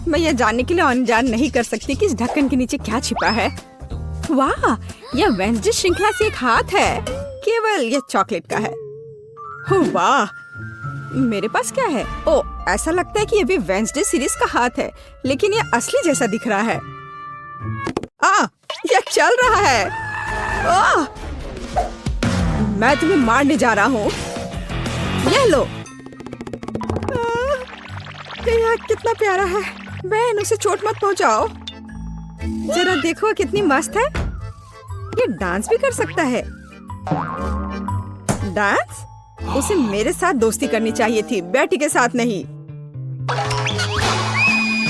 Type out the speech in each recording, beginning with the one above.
मैं यह जानने के लिए अनजान नहीं कर सकती कि इस ढक्कन के नीचे क्या छिपा है। वाह, यह वेंसडे श्रृंखला से एक हाथ है। केवल यह चॉकलेट का है। वाह, मेरे पास क्या है? ओ, ऐसा लगता है कि यह भी वेंसडे सीरीज का हाथ है, लेकिन यह असली जैसा दिख रहा है। यह चल रहा है। मैं तुम्हें मारने जा रहा हूँ। यह लो। यह कितना प्यारा है। बहन, उसे चोट मत पहुंचाओ। जरा देखो कितनी मस्त है। ये डांस भी कर सकता है। डांस? उसे मेरे साथ दोस्ती करनी चाहिए थी, बेटी के साथ नहीं।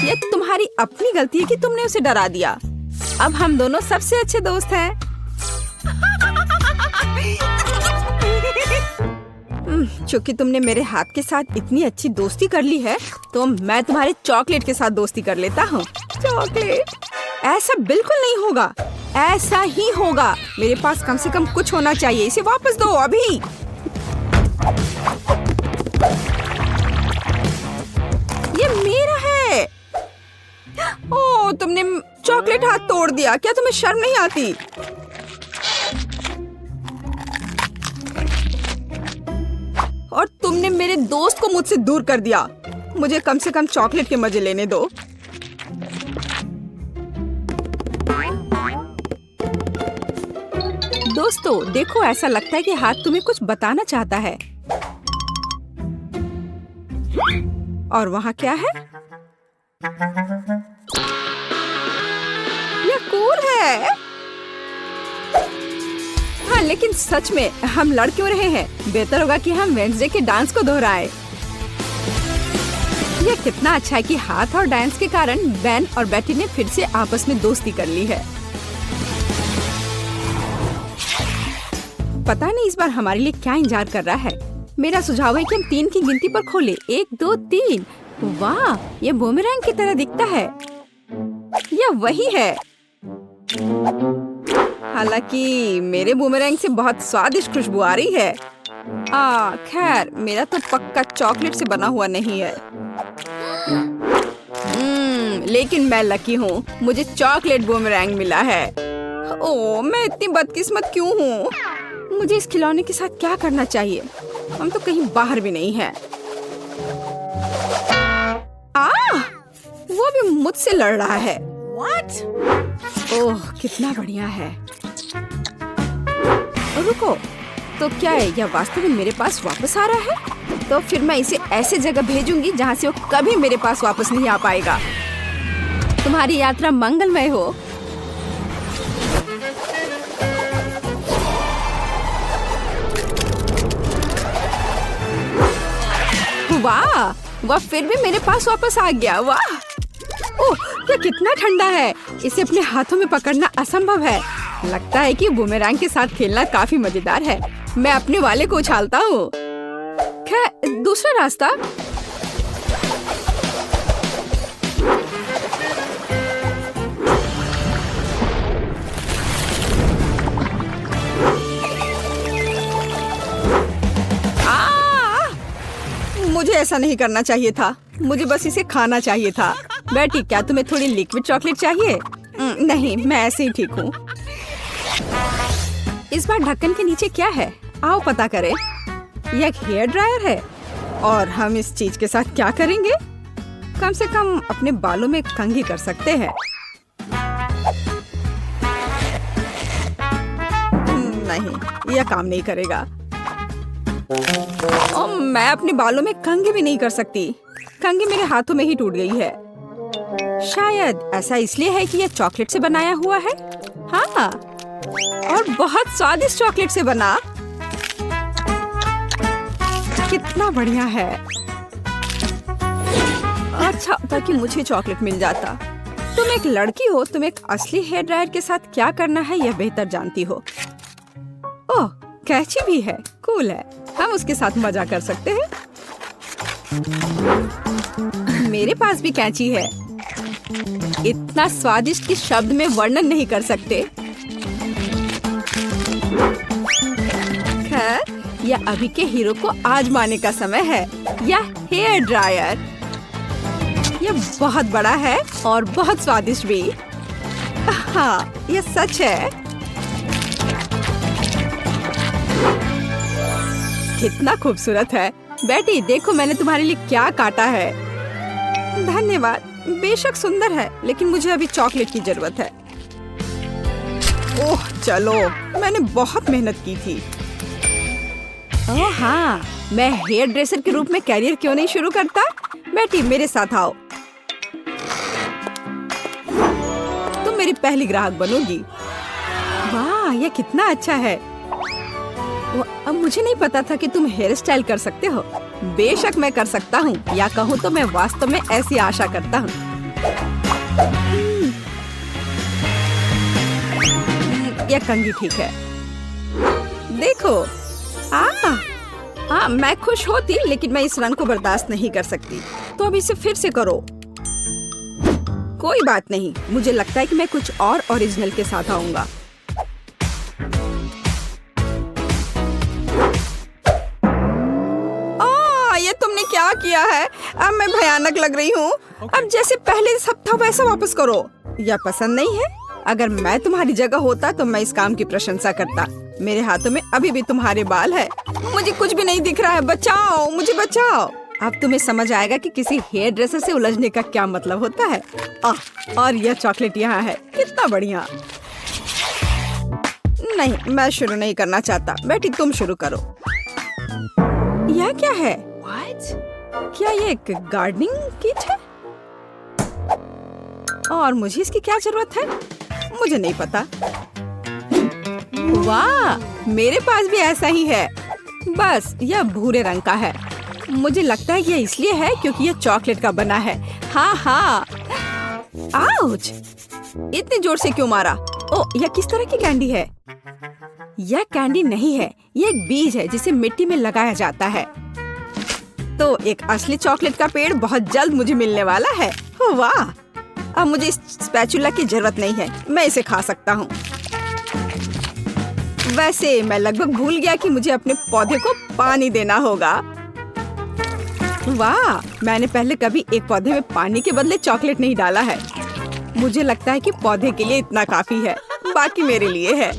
ये तुम्हारी अपनी गलती है कि तुमने उसे डरा दिया। अब हम दोनों सबसे अच्छे दोस्त हैं। चूंकि तुमने मेरे हाथ के साथ इतनी अच्छी दोस्ती कर ली है, तो मैं तुम्हारे चॉकलेट के साथ दोस्ती कर लेता हूँ। चॉकलेट? ऐसा बिल्कुल नहीं होगा। ऐसा ही होगा। मेरे पास कम से कम कुछ होना चाहिए। इसे वापस दो अभी। ये मेरा है। ओह, तुमने चॉकलेट हाथ तोड़ दिया। क्या तुम्हें शर्म नहीं आती? और तुमने मेरे दोस्त को मुझसे दूर कर दिया। मुझे कम से कम चॉकलेट के मजे लेने दो। दोस्तों, देखो, ऐसा लगता है कि हाथ तुम्हें कुछ बताना चाहता है। और वहाँ क्या है? यह कूल है। हाँ, लेकिन सच में हम लड़ क्यों रहे हैं? बेहतर होगा कि हम वेंसडे के डांस को दोहराएं। यह कितना अच्छा है कि हाथ और डांस के कारण बेन और बेटी ने फिर से आपस में दोस्ती कर ली है। पता नहीं इस बार हमारे लिए क्या इंतजार कर रहा है। मेरा सुझाव है कि हम 3 की गिनती पर खोलें। 1, 2, 3। वाह, ये बूमेरैंग की तरह दिखता है। यह वही है। हालांकि मेरे बूमेरैंग से बहुत स्वादिष्ट खुशबू आ रही है। खैर, मेरा तो पक्का चॉकलेट से बना हुआ नहीं है। लेकिन मैं लकी हूँ। मुझे चॉकलेट बूमेरैंग मिला है। ओह, मैं इतनी बदकिस्मत क्यों हूँ? मुझे इस खिलौने के साथ क्या करना चाहिए? हम तो कहीं बाहर भी नहीं हैं। वो भी मुझसे लड़ रहा है। What? ओह, कितना बढ़िया है। रुको, तो क्या है? यह वास्तव में मेरे पास वापस आ रहा है? तो फिर मैं इसे ऐसे जगह भेजूंगी जहाँ से वो कभी मेरे पास वापस नहीं आ पाएगा। तुम्हारी यात्रा मंगलमय हो। वाह, वह फिर भी मेरे पास वापस आ गया। वाह, ओह, यह कितना ठंडा है। इसे अपने हाथों में पकड़ना असंभव है। लगता है कि बूमेरैंग के साथ खेलना काफी मजेदार है। मैं अपने वाले को उछालता हूँ। खैर, दूसरा रास्ता। मुझे ऐसा नहीं करना चाहिए था। मुझे बस इसे खाना चाहिए था। बेटी, क्या तुम्हें थोड़ी लिक्विड चॉकलेट चाहिए? नहीं, मैं ऐसे ही ठीक हूँ। इस बार ढक्कन के नीचे क्या है? आओ पता करें। यह एक हेयर ड्रायर है। और हम इस चीज के साथ क्या करेंगे? कम से कम अपने बालों में कंघी कर सकते हैं। नहीं, यह काम नहीं करेगा। मैं अपने बालों में कंघी भी नहीं कर सकती। कंघी मेरे हाथों में ही टूट गई है। शायद ऐसा इसलिए है कि यह चॉकलेट से बनाया हुआ है। हाँ, और बहुत स्वादिष्ट चॉकलेट से बना। कितना बढ़िया है। अच्छा था कि मुझे चॉकलेट मिल जाता। तुम एक लड़की हो, तुम एक असली हेयर ड्रायर के साथ क्या करना है यह बेहतर जानती हो। ओह, कैची भी है। कूल है। हम उसके साथ मजा कर सकते हैं। मेरे पास भी कैंची है। इतना स्वादिष्ट कि शब्द में वर्णन नहीं कर सकते। खैर, यह अभी के हीरो को आजमाने का समय है। यह हेयर ड्रायर। ये बहुत बड़ा है और बहुत स्वादिष्ट भी। हाँ, ये सच है। कितना खूबसूरत है। बेटी देखो मैंने तुम्हारे लिए क्या काटा है। धन्यवाद। बेशक सुंदर है, लेकिन मुझे अभी चॉकलेट की जरूरत है। ओह चलो, मैंने बहुत मेहनत की थी। ओह हाँ, मैं हेयर ड्रेसर के रूप में कैरियर क्यों नहीं शुरू करता? बेटी मेरे साथ आओ, तुम मेरी पहली ग्राहक बनोगी। वाह, यह कितना अच्छा है। अब मुझे नहीं पता था कि तुम हेयर स्टाइल कर सकते हो। बेशक मैं कर सकता हूँ, या कहूँ तो मैं वास्तव में ऐसी आशा करता हूँ। यह कंघी ठीक है। देखो, मैं खुश होती, लेकिन मैं इस रंग को बर्दाश्त नहीं कर सकती। तो अब इसे फिर से करो। कोई बात नहीं, मुझे लगता है कि मैं कुछ और ओरिजिनल के साथ आऊंगा। ये तुमने क्या किया है? अब मैं भयानक लग रही हूँ। अब जैसे पहले सब था वैसा वापस करो। यह पसंद नहीं है? अगर मैं तुम्हारी जगह होता तो मैं इस काम की प्रशंसा करता। मेरे हाथों में अभी भी तुम्हारे बाल है। मुझे कुछ भी नहीं दिख रहा है। बचाओ, मुझे बचाओ। अब तुम्हें समझ आएगा कि किसी हेयर ड्रेसर से उलझने का क्या मतलब होता है। और यह चॉकलेट यहाँ है। कितना बढ़िया। नहीं, मैं शुरू नहीं करना चाहता। बेटी तुम शुरू करो। यह क्या है? क्या ये एक गार्डनिंग किट है? और मुझे इसकी क्या जरूरत है? मुझे नहीं पता। वाह, मेरे पास भी ऐसा ही है, बस यह भूरे रंग का है। मुझे लगता है यह इसलिए है क्योंकि यह चॉकलेट का बना है। हाँ। आउच! इतने जोर से क्यों मारा? ओह, यह किस तरह की कैंडी है? यह कैंडी नहीं है, यह एक बीज है जिसे मिट्टी में लगाया जाता है। तो एक असली चॉकलेट का पेड़ बहुत जल्द मुझे मिलने वाला है। वाह! अब मुझे इस स्पैचुला की जरूरत नहीं है, मैं इसे खा सकता हूँ। वैसे मैं लगभग भूल गया कि मुझे अपने पौधे को पानी देना होगा। वाह! मैंने पहले कभी एक पौधे में पानी के बदले चॉकलेट नहीं डाला है। मुझे लगता है कि पौधे के लिए इतना काफी है, बाकी मेरे लिए है।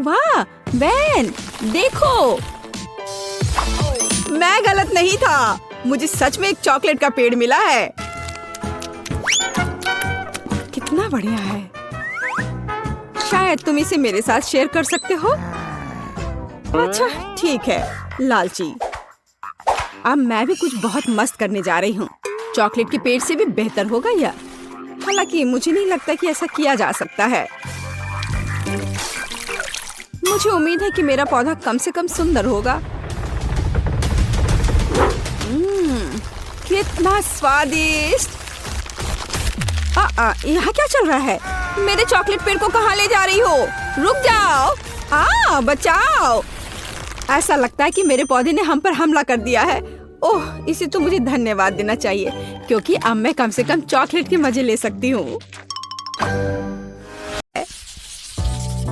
वाह बेन, देखो, मैं गलत नहीं था। मुझे सच में एक चॉकलेट का पेड़ मिला है। कितना बढ़िया है। शायद तुम इसे मेरे साथ शेयर कर सकते हो। अच्छा ठीक है, लालची। अब मैं भी कुछ बहुत मस्त करने जा रही हूँ। चॉकलेट के पेड़ से भी बेहतर होगा यह। हालांकि मुझे नहीं लगता कि ऐसा किया जा सकता है। मुझे उम्मीद है कि मेरा पौधा कम से कम सुंदर होगा। कितना स्वादिष्ट। यहाँ क्या चल रहा है? मेरे चॉकलेट पेड़ को कहाँ ले जा रही हो? रुक जाओ। बचाओ। ऐसा लगता है कि मेरे पौधे ने हम पर हमला कर दिया है। ओह, इसे तो मुझे धन्यवाद देना चाहिए, क्योंकि अब मैं कम से कम चॉकलेट के मजे ले सकती हूँ।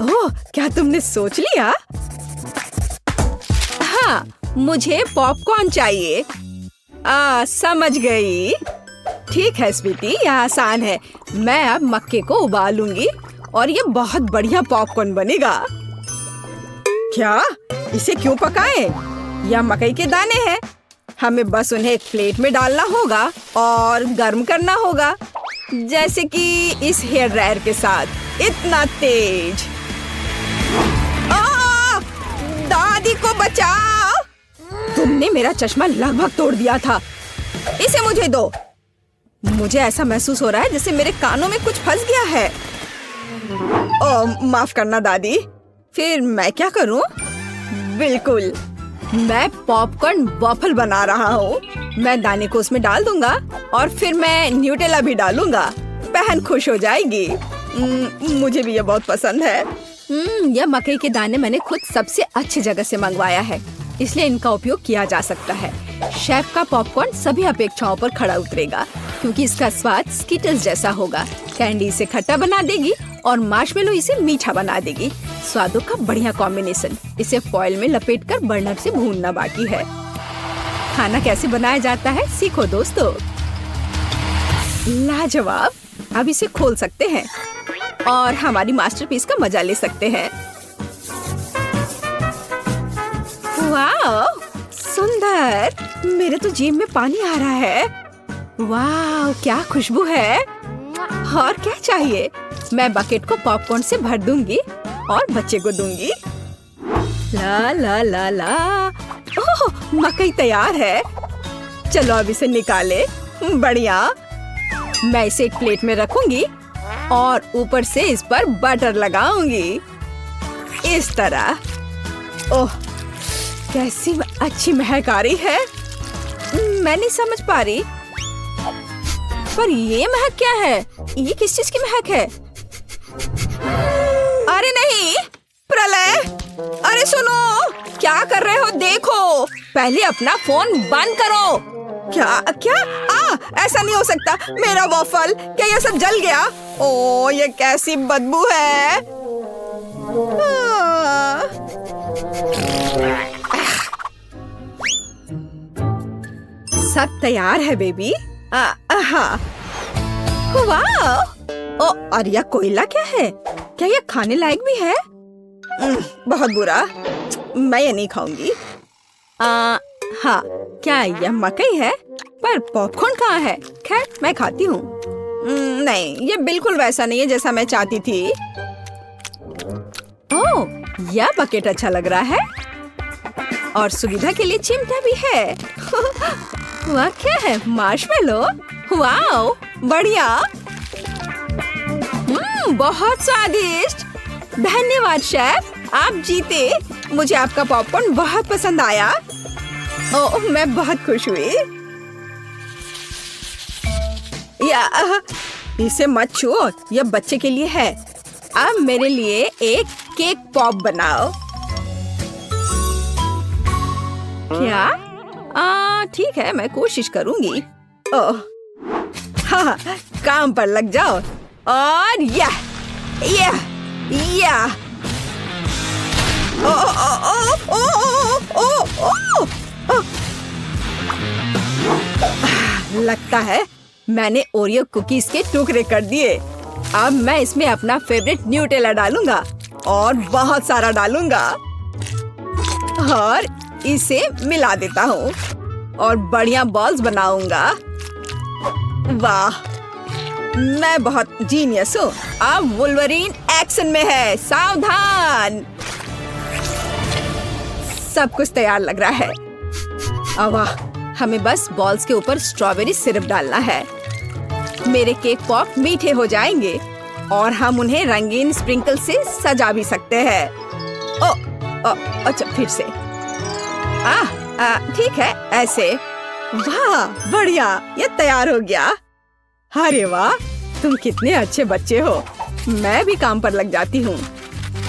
ओह, क्या तुमने सोच लिया? हाँ, मुझे पॉपकॉर्न चाहिए। समझ गई। ठीक है स्वीटी, यह आसान है। मैं अब मक्के को उबालूंगी और ये बहुत बढ़िया पॉपकॉर्न बनेगा। क्या? इसे क्यों पकाएं? यह मकई के दाने हैं। हमें बस उन्हें एक प्लेट में डालना होगा और गर्म करना होगा, जैसे कि इस हेयर ड्रायर के साथ। इतना तेज। दादी को बचाओ! तुमने मेरा चश्मा लगभग तोड़ दिया था। इसे मुझे दो। मुझे ऐसा महसूस हो रहा है जैसे मेरे कानों में कुछ फंस गया है। माफ करना दादी। फिर मैं क्या करूं? बिल्कुल, मैं पॉपकॉर्न वॉफल बना रहा हूँ। मैं दाने को उसमें डाल दूंगा और फिर मैं न्यूटेला भी डालूंगा। बहन खुश हो जाएगी। मुझे भी ये बहुत पसंद है। यह मकई के दाने मैंने खुद सबसे अच्छी जगह से मंगवाया है, इसलिए इनका उपयोग किया जा सकता है। शेफ का पॉपकॉर्न सभी अपेक्षाओं पर खड़ा उतरेगा, क्योंकि इसका स्वाद स्किटल्स जैसा होगा। कैंडी इसे खट्टा बना देगी और मार्शमेलो इसे मीठा बना देगी। स्वादों का बढ़िया कॉम्बिनेशन। इसे फॉइल में लपेटकर बर्नर से भूनना बाकी है। खाना कैसे बनाया जाता है सीखो दोस्तों। लाजवाब। अब इसे खोल सकते हैं और हमारी मास्टरपीस का मजा ले सकते हैं। वाह, सुंदर। मेरे तो जीभ में पानी आ रहा है। वाह, क्या खुशबू है। और क्या चाहिए? मैं बकेट को पॉपकॉर्न से भर दूंगी और बच्चे को दूंगी। ला ला ला ला। ओह, मकई तैयार है। चलो अब इसे निकाले। बढ़िया। मैं इसे एक प्लेट में रखूंगी और ऊपर से इस पर बटर लगाऊंगी, इस तरह। ओह, कैसी अच्छी महक आ रही है। मैं नहीं समझ पा रही, पर ये महक क्या है? ये किस चीज की महक है? अरे नहीं, प्रलय! अरे सुनो, क्या कर रहे हो? देखो, पहले अपना फोन बंद करो। क्या क्या? ऐसा नहीं हो सकता। मेरा वॉफल, क्या ये सब जल गया? ओ, ये कैसी बदबू है। सब तैयार है बेबी। हाँ। वाह! ओ, और यह कोयला क्या है? क्या यह खाने लायक भी है? बहुत बुरा। मैं ये नहीं खाऊंगी। हाँ, क्या यह मकई है? पर पॉपकॉर्न कहाँ है? खैर, मैं खाती हूँ। नहीं, ये बिल्कुल वैसा नहीं है जैसा मैं चाहती थी। ओह, यह बकेट अच्छा लग रहा है और सुविधा के लिए चिमटा भी है। वह क्या है? मार्शमेलो? वाओ, बढ़िया। बहुत स्वादिष्ट। धन्यवाद शेफ, आप जीते। मुझे आपका पॉपकॉर्न बहुत पसंद आया। ओह, मैं बहुत खुश हुई। इसे मत छुओ, यह बच्चे के लिए है। अब मेरे लिए एक केक पॉप बनाओ। क्या? ठीक है, मैं कोशिश करूंगी। ओह, हाँ, काम पर लग जाओ। और या ओ ओ ओ ओ ओ ओ। लगता है मैंने ओरियो कुकीज के टुकड़े कर दिए। अब मैं इसमें अपना फेवरेट न्यूटेला डालूंगा और बहुत सारा डालूंगा और इसे मिला देता हूँ और बढ़िया बॉल्स बनाऊंगा। वाह, मैं बहुत जीनियस हूँ। अब वुल्वरीन एक्शन में है, सावधान। सब कुछ तैयार लग रहा है। वाह, हमें बस बॉल्स के ऊपर स्ट्रॉबेरी सिरप डालना है। मेरे केक पॉप मीठे हो जाएंगे और हम उन्हें रंगीन स्प्रिंकल से सजा भी सकते हैं। अच्छा, फिर से। ठीक है, ऐसे। वाह, बढ़िया, ये तैयार हो गया। अरे वाह, तुम कितने अच्छे बच्चे हो। मैं भी काम पर लग जाती हूँ।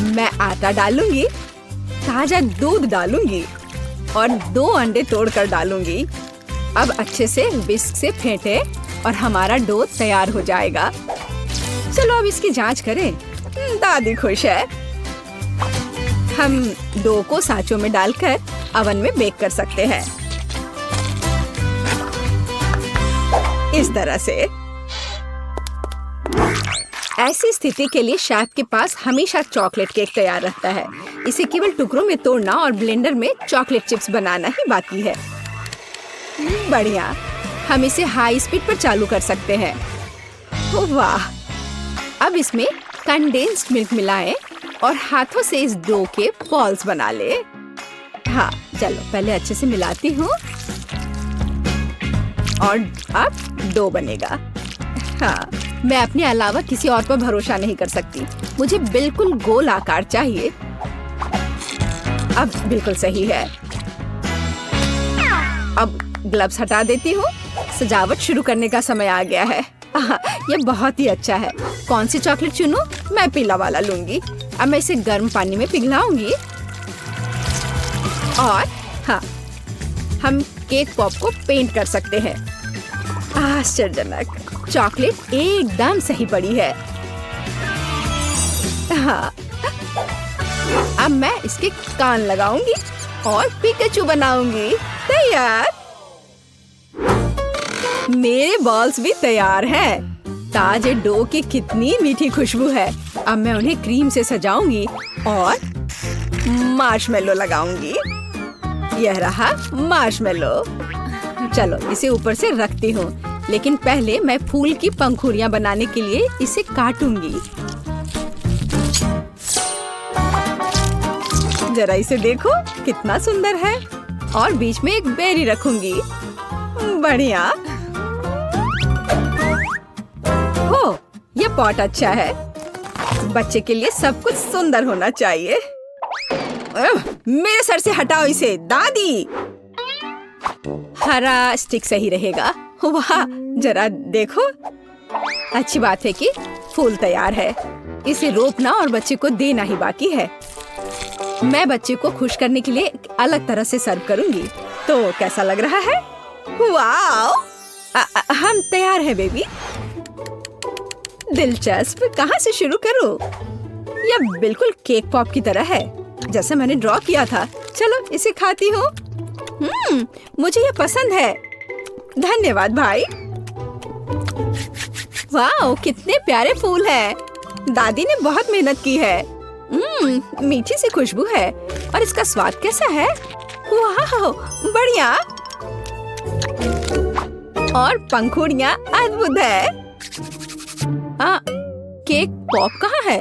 मैं आटा डालूंगी, ताजा दूध डालूंगी और 2 अंडे तोड़कर डालूंगी। अब अच्छे से विस्क से फेंटे और हमारा डो तैयार हो जाएगा। चलो अब इसकी जांच करें। दादी खुश है। हम डो को सांचों में डालकर अवन में बेक कर सकते हैं, इस तरह से। ऐसी स्थिति के लिए शेफ के पास हमेशा चॉकलेट केक तैयार रहता है। इसे केवल टुकड़ों में तोड़ना और ब्लेंडर में चॉकलेट चिप्स बनाना ही बाकी है। बढ़िया, हम इसे हाई स्पीड पर चालू कर सकते हैं। वाह, अब इसमें कंडेंस्ड मिल्क मिलाएं और हाथों से इस डो के बॉल्स बना ले। हाँ, चलो पहले अच्छे से मिलाती हूँ और अब डो बनेगा। हाँ, मैं अपने अलावा किसी और पर भरोसा नहीं कर सकती। मुझे बिल्कुल गोल आकार चाहिए। अब बिल्कुल सही है। अब ग्लव्स हटा देती हूँ। सजावट शुरू करने का समय आ गया है। ये बहुत ही अच्छा है। कौन सी चॉकलेट चुनूं? मैं पीला वाला लूंगी। अब मैं इसे गर्म पानी में पिघलाऊंगी और हाँ, हम केक पॉप को पेंट कर सकते हैं। आश्चर्यजनक, चॉकलेट एकदम सही पड़ी है। हाँ, अब मैं इसके कान लगाऊंगी और पिकाचू बनाऊंगी। तैयार। मेरे बॉल्स भी तैयार हैं। ताजे डो की कितनी मीठी खुशबू है। अब मैं उन्हें क्रीम से सजाऊंगी और मार्शमेलो लगाऊंगी। यह रहा मार्शमेलो। चलो इसे ऊपर से रखती हूँ, लेकिन पहले मैं फूल की पंखुड़ियाँ बनाने के लिए इसे काटूंगी। जरा इसे देखो, कितना सुंदर है। और बीच में एक बेरी रखूंगी। बढ़िया। हो, ये पॉट अच्छा है। बच्चे के लिए सब कुछ सुंदर होना चाहिए। मेरे सर से हटाओ इसे, दादी। हरा स्टिक सही रहेगा। वाह, जरा देखो। अच्छी बात है कि फूल तैयार है। इसे रोपना और बच्चे को देना ही बाकी है। मैं बच्चे को खुश करने के लिए एक अलग तरह से सर्व करूंगी। तो कैसा लग रहा है? वाओ! हम तैयार हैं बेबी। दिलचस्प। कहाँ से शुरू करूं? यह बिल्कुल केक पॉप की तरह है, जैसे मैंने ड्रॉ किया था। चलो इसे खाती हूँ। मुझे यह पसंद है। धन्यवाद भाई। वाओ, कितने प्यारे फूल हैं। दादी ने बहुत मेहनत की है। मीठी सी खुशबू है। और इसका स्वाद कैसा है? वाह, बढ़िया। और पंखुड़ियाँ अद्भुत है। केक पॉप कहाँ है?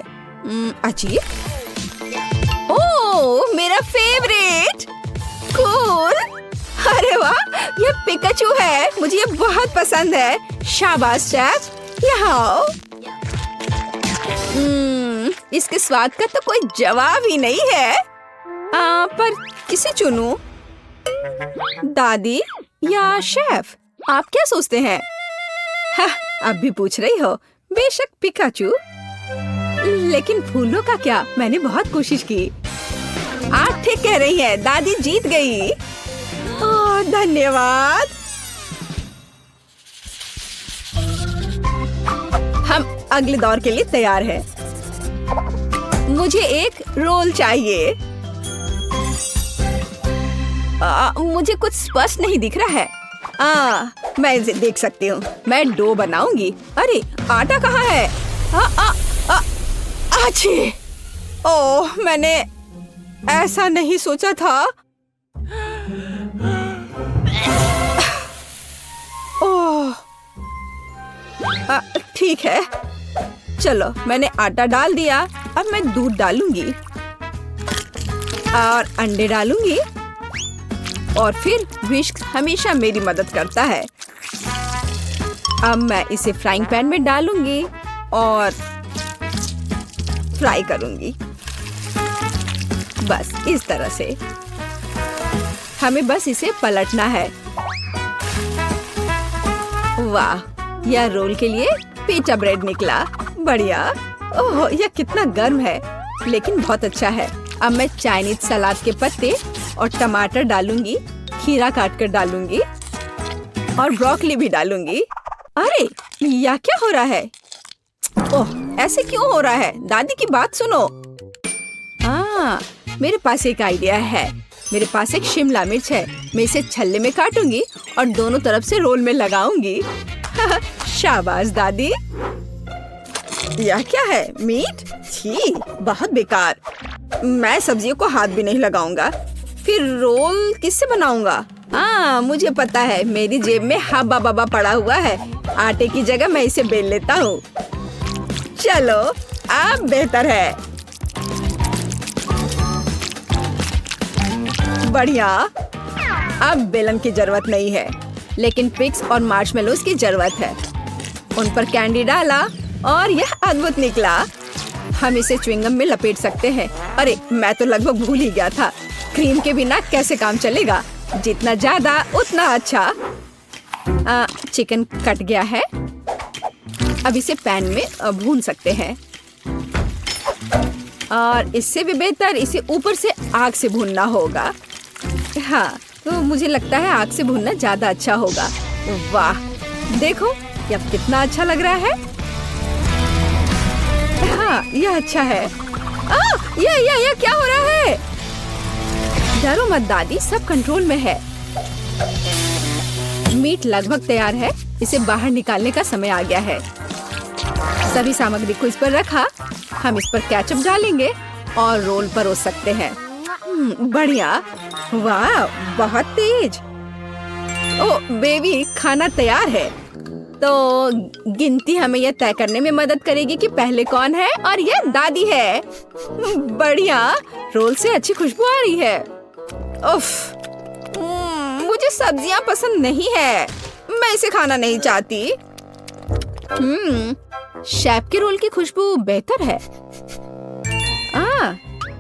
अजीब। ओह, मेरा फेवरेट। कूल। अरे वाह, ये पिकाचू है। मुझे ये बहुत पसंद है। शाबाश शेफ, यहाँ आओ। इसके स्वाद का तो कोई जवाब ही नहीं है। पर किसे चुनूं? दादी या शेफ? आप क्या सोचते हैं? अब भी पूछ रही हो? बेशक पिकाचू। लेकिन फूलों का क्या? मैंने बहुत कोशिश की। आप ठीक कह रही हैं, दादी जीत गई। धन्यवाद। हम अगले दौर के लिए तैयार हैं। मुझे एक रोल चाहिए। मुझे कुछ स्पष्ट नहीं दिख रहा है। मैं इसे देख सकती हूँ। मैं डो बनाऊंगी। अरे आटा कहाँ है? अच्छी। ओह, मैंने ऐसा नहीं सोचा था। ओह, ठीक है। चलो, मैंने आटा डाल दिया। अब मैं दूध डालूंगी और अंडे डालूंगी। और फिर विस्क हमेशा मेरी मदद करता है। अब मैं इसे फ्राइंग पैन में डालूंगी और फ्राई करूंगी। बस इस तरह से। हमें बस इसे पलटना है। वाह, यह रोल के लिए पिटा ब्रेड निकला। बढ़िया। ओह, यह कितना गर्म है, लेकिन बहुत अच्छा है। अब मैं चाइनीज सलाद के पत्ते और टमाटर डालूंगी। खीरा काट कर डालूंगी और ब्रोकली भी डालूंगी। अरे, यह क्या हो रहा है? ओह, ऐसे क्यों हो रहा है? दादी की बात सुनो। मेरे पास एक आइडिया है। मेरे पास एक शिमला मिर्च है। मैं इसे छल्ले में काटूंगी और दोनों तरफ से रोल में लगाऊंगी। शाबाश दादी। यह क्या है? मीट? छी, बहुत बेकार। मैं सब्जियों को हाथ भी नहीं लगाऊंगा। फिर रोल किससे बनाऊंगा? मुझे पता है। मेरी जेब में हब्बा बब्बा पड़ा हुआ है। आटे की जगह मैं इसे बेल लेता हूँ। चलो, अब बेहतर है। बढ़िया। अब बेलन की जरूरत नहीं है, लेकिन पिक्स और मार्शमेलोज की जरूरत है। उन पर कैंडी डाला और यह अद्भुत निकला। हम इसे च्युइंगम में लपेट सकते हैं। अरे, मैं तो लगभग भूल ही गया था। क्रीम के बिना कैसे काम चलेगा? जितना ज्यादा उतना अच्छा। चिकन कट गया है। अब इसे पैन में भून सकते हैं। और इससे भी बेहतर इसे ऊपर से आग से भूनना होगा। हाँ, तो मुझे लगता है आग से भूनना ज्यादा अच्छा होगा। वाह, देखो यह कितना अच्छा लग रहा है। हाँ, यह अच्छा है। यह क्या हो रहा है? डरो मत दादी, सब कंट्रोल में है। मीट लगभग तैयार है। इसे बाहर निकालने का समय आ गया है। सभी सामग्री को इस पर रखा। हम इस पर केचप डालेंगे और रोल परोस सकते हैं। बढ़िया, वाह बहुत तेज। ओ बेबी, खाना तैयार है। तो गिनती हमें यह तय करने में मदद करेगी कि पहले कौन है, और यह दादी है। बढ़िया, रोल से अच्छी खुशबू आ रही है। उफ, मुझे सब्जियां पसंद नहीं है। मैं इसे खाना नहीं चाहती। शेफ के रोल की खुशबू बेहतर है।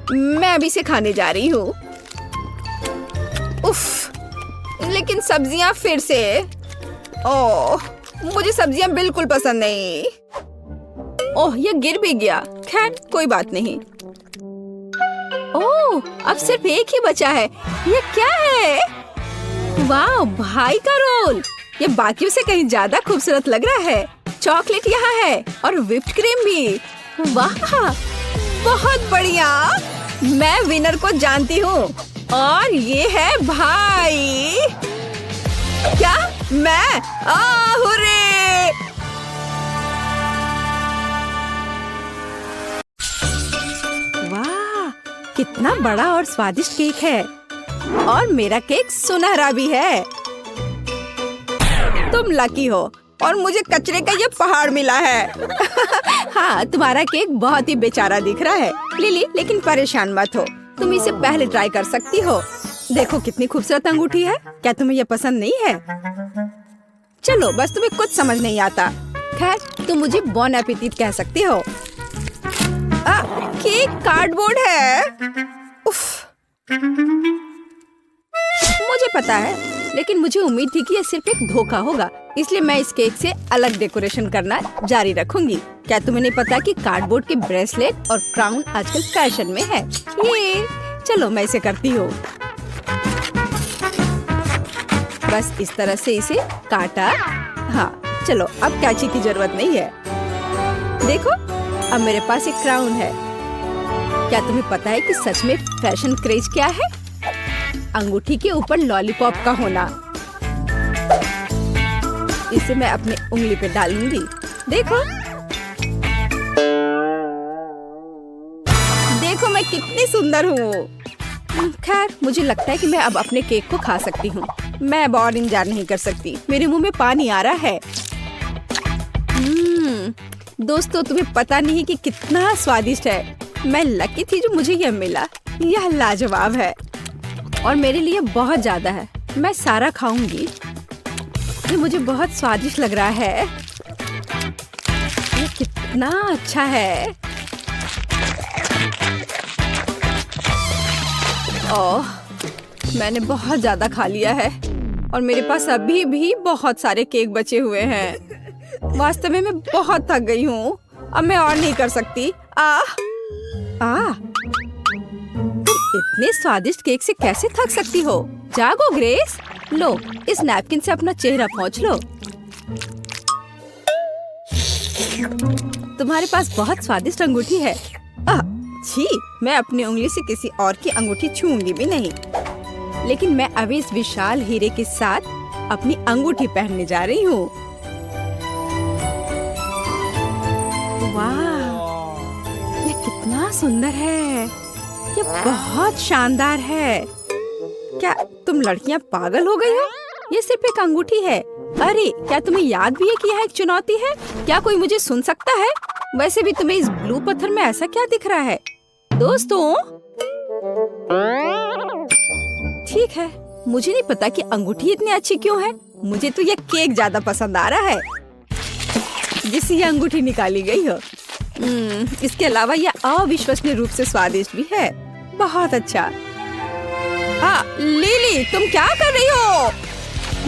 मैं अभी इसे खाने जा रही हूँ। उफ, लेकिन सब्जियां फिर से। ओह, मुझे सब्जियां बिल्कुल पसंद नहीं। ओह, यह गिर भी गया। खैर, कोई बात नहीं। ओह, अब सिर्फ एक ही बचा है। यह क्या है? वाह, भाई का रोल। ये बाकियों से कहीं ज्यादा खूबसूरत लग रहा है। चॉकलेट यहाँ है और व्हिप्ड क्रीम भी। वाह, बहुत बढ़िया। मैं विनर को जानती हूँ और ये है भाई। क्या मैं? हुर्रे! वाह, कितना बड़ा और स्वादिष्ट केक है। और मेरा केक सुनहरा भी है। तुम लकी हो और मुझे कचरे का ये पहाड़ मिला है। हाँ, तुम्हारा केक बहुत ही बेचारा दिख रहा है लिली, लेकिन परेशान मत हो। तुम इसे पहले ट्राई कर सकती हो। देखो कितनी खूबसूरत अंगूठी है। क्या तुम्हें यह पसंद नहीं है? चलो, बस तुम्हें कुछ समझ नहीं आता। खैर, तुम मुझे बॉन एपेटिट कह सकती हो। केक कार्डबोर्ड है। उफ, मुझे पता है, लेकिन मुझे उम्मीद थी कि यह सिर्फ एक धोखा होगा, इसलिए मैं इस केक से अलग डेकोरेशन करना जारी रखूंगी। क्या तुम्हें नहीं पता कि कार्डबोर्ड के ब्रेसलेट और क्राउन आजकल फैशन में है? ये चलो, मैं इसे करती हूँ। बस इस तरह से इसे काटा। हाँ, चलो, अब कैची की जरूरत नहीं है। देखो, अब मेरे पास एक क्राउन है। क्या तुम्हें पता है कि सच में फैशन क्रेज क्या है? अंगूठी के ऊपर लॉलीपॉप का होना। इसे मैं अपनी उंगली पे डालूंगी। देखो, देखो मैं कितनी सुंदर हूँ। खैर, मुझे लगता है कि मैं अब अपने केक को खा सकती हूँ। मैं अब और इंतजार नहीं कर सकती। मेरे मुंह में पानी आ रहा है। दोस्तों, तुम्हें पता नहीं कि कितना स्वादिष्ट है। मैं लकी थी जो मुझे यह मिला। यह लाजवाब है और मेरे लिए बहुत ज्यादा है। मैं सारा खाऊंगी। ये मुझे बहुत स्वादिष्ट लग रहा है। ये कितना अच्छा है। ओह, मैंने बहुत ज्यादा खा लिया है और मेरे पास अभी भी बहुत सारे केक बचे हुए हैं। वास्तव में मैं बहुत थक गई हूँ। अब मैं और नहीं कर सकती। इतने स्वादिष्ट केक से कैसे थक सकती हो? जागो ग्रेस। लो, इस नैपकिन से अपना चेहरा पोंछ लो। तुम्हारे पास बहुत स्वादिष्ट अंगूठी है। छी, मैं अपनी उंगली से किसी और की अंगूठी छूंगी भी नहीं। लेकिन मैं अभी इस विशाल हीरे के साथ अपनी अंगूठी पहनने जा रही हूँ। वाह, ये कितना सुंदर है। ये बहुत शानदार है। क्या तुम लड़कियां पागल हो गई हो? ये सिर्फ एक अंगूठी है। अरे, क्या तुम्हें याद भी है कि यह एक चुनौती है? क्या कोई मुझे सुन सकता है? वैसे भी तुम्हें इस ब्लू पत्थर में ऐसा क्या दिख रहा है? दोस्तों, ठीक है, मुझे नहीं पता कि अंगूठी इतनी अच्छी क्यों है। मुझे तो यह केक ज्यादा पसंद आ रहा है जिससे यह अंगूठी निकाली गई हो। इसके अलावा यह अविश्वसनीय रूप से स्वादिष्ट भी है। बहुत अच्छा। लिली, तुम क्या कर रही हो?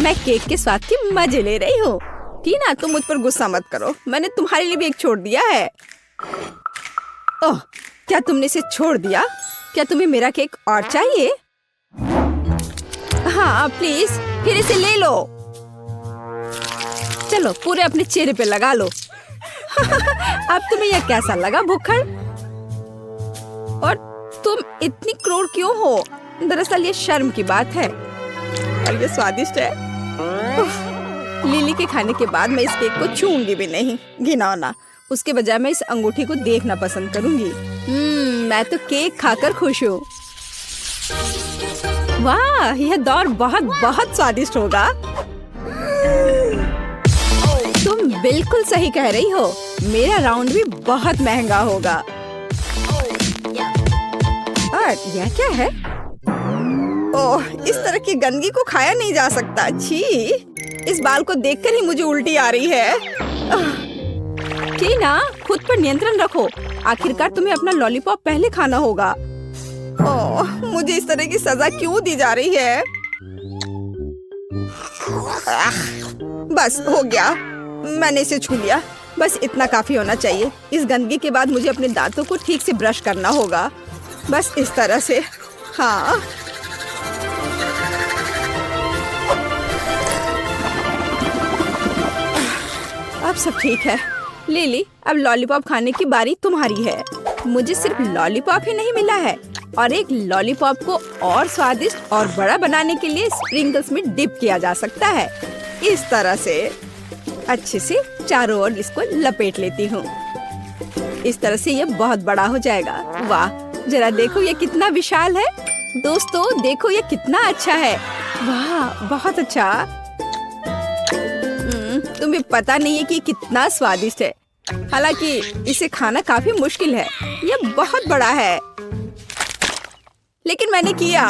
मैं केक के स्वाद की मजे ले रही हूँ। टीना, तुम मुझ पर गुस्सा मत करो। मैंने तुम्हारे लिए भी एक छोड़ दिया है। ओह, क्या तुमने इसे छोड़ दिया? क्या तुम्हें मेरा केक और चाहिए? हाँ, प्लीज, फिर इसे ले लो। चलो, पूरे अपने चेहरे पे लगा लो। अब तुम्हें यह कैसा लगा, भुक्खड़? और तुम इतनी क्रूर क्यों हो? दरअसल ये शर्म की बात है और ये स्वादिष्ट है। लिली के खाने के बाद मैं इस केक को छूंगी भी नहीं, घिनौना। उसके बजाय मैं इस अंगूठी को देखना पसंद करूंगी। मैं तो केक खाकर खुश हूँ। वाह, यह दौर बहुत बहुत स्वादिष्ट होगा। तुम बिल्कुल सही कह रही हो, मेरा राउंड भी बहुत महंगा होगा। और यह क्या है? ओह, इस तरह की गंदगी को खाया नहीं जा सकता। छी, इस बाल को देखकर ही मुझे उल्टी आ रही है। टीना, खुद पर नियंत्रण रखो। आखिरकार तुम्हें अपना लॉलीपॉप पहले खाना होगा। ओह, मुझे इस तरह की सजा क्यों दी जा रही है? बस हो गया, मैंने इसे छू लिया। बस इतना काफी होना चाहिए। इस गंदगी के बाद मुझे अपने दांतों को ठीक से ब्रश करना होगा। बस इस तरह से। हाँ, अब सब ठीक है। लिली, अब लॉलीपॉप खाने की बारी तुम्हारी है। मुझे सिर्फ लॉलीपॉप ही नहीं मिला है, और एक लॉलीपॉप को और स्वादिष्ट और बड़ा बनाने के लिए स्प्रिंकल्स में डिप किया जा सकता है। इस तरह से अच्छे से चारों ओर इसको लपेट लेती हूँ। इस तरह से ये बहुत बड़ा हो जाएगा। वाह, जरा देखो ये कितना विशाल है। दोस्तों देखो ये कितना अच्छा है। वाह, बहुत अच्छा। तुम्हें पता नहीं है कि कितना स्वादिष्ट है। हालांकि इसे खाना काफी मुश्किल है, यह बहुत बड़ा है। लेकिन मैंने किया।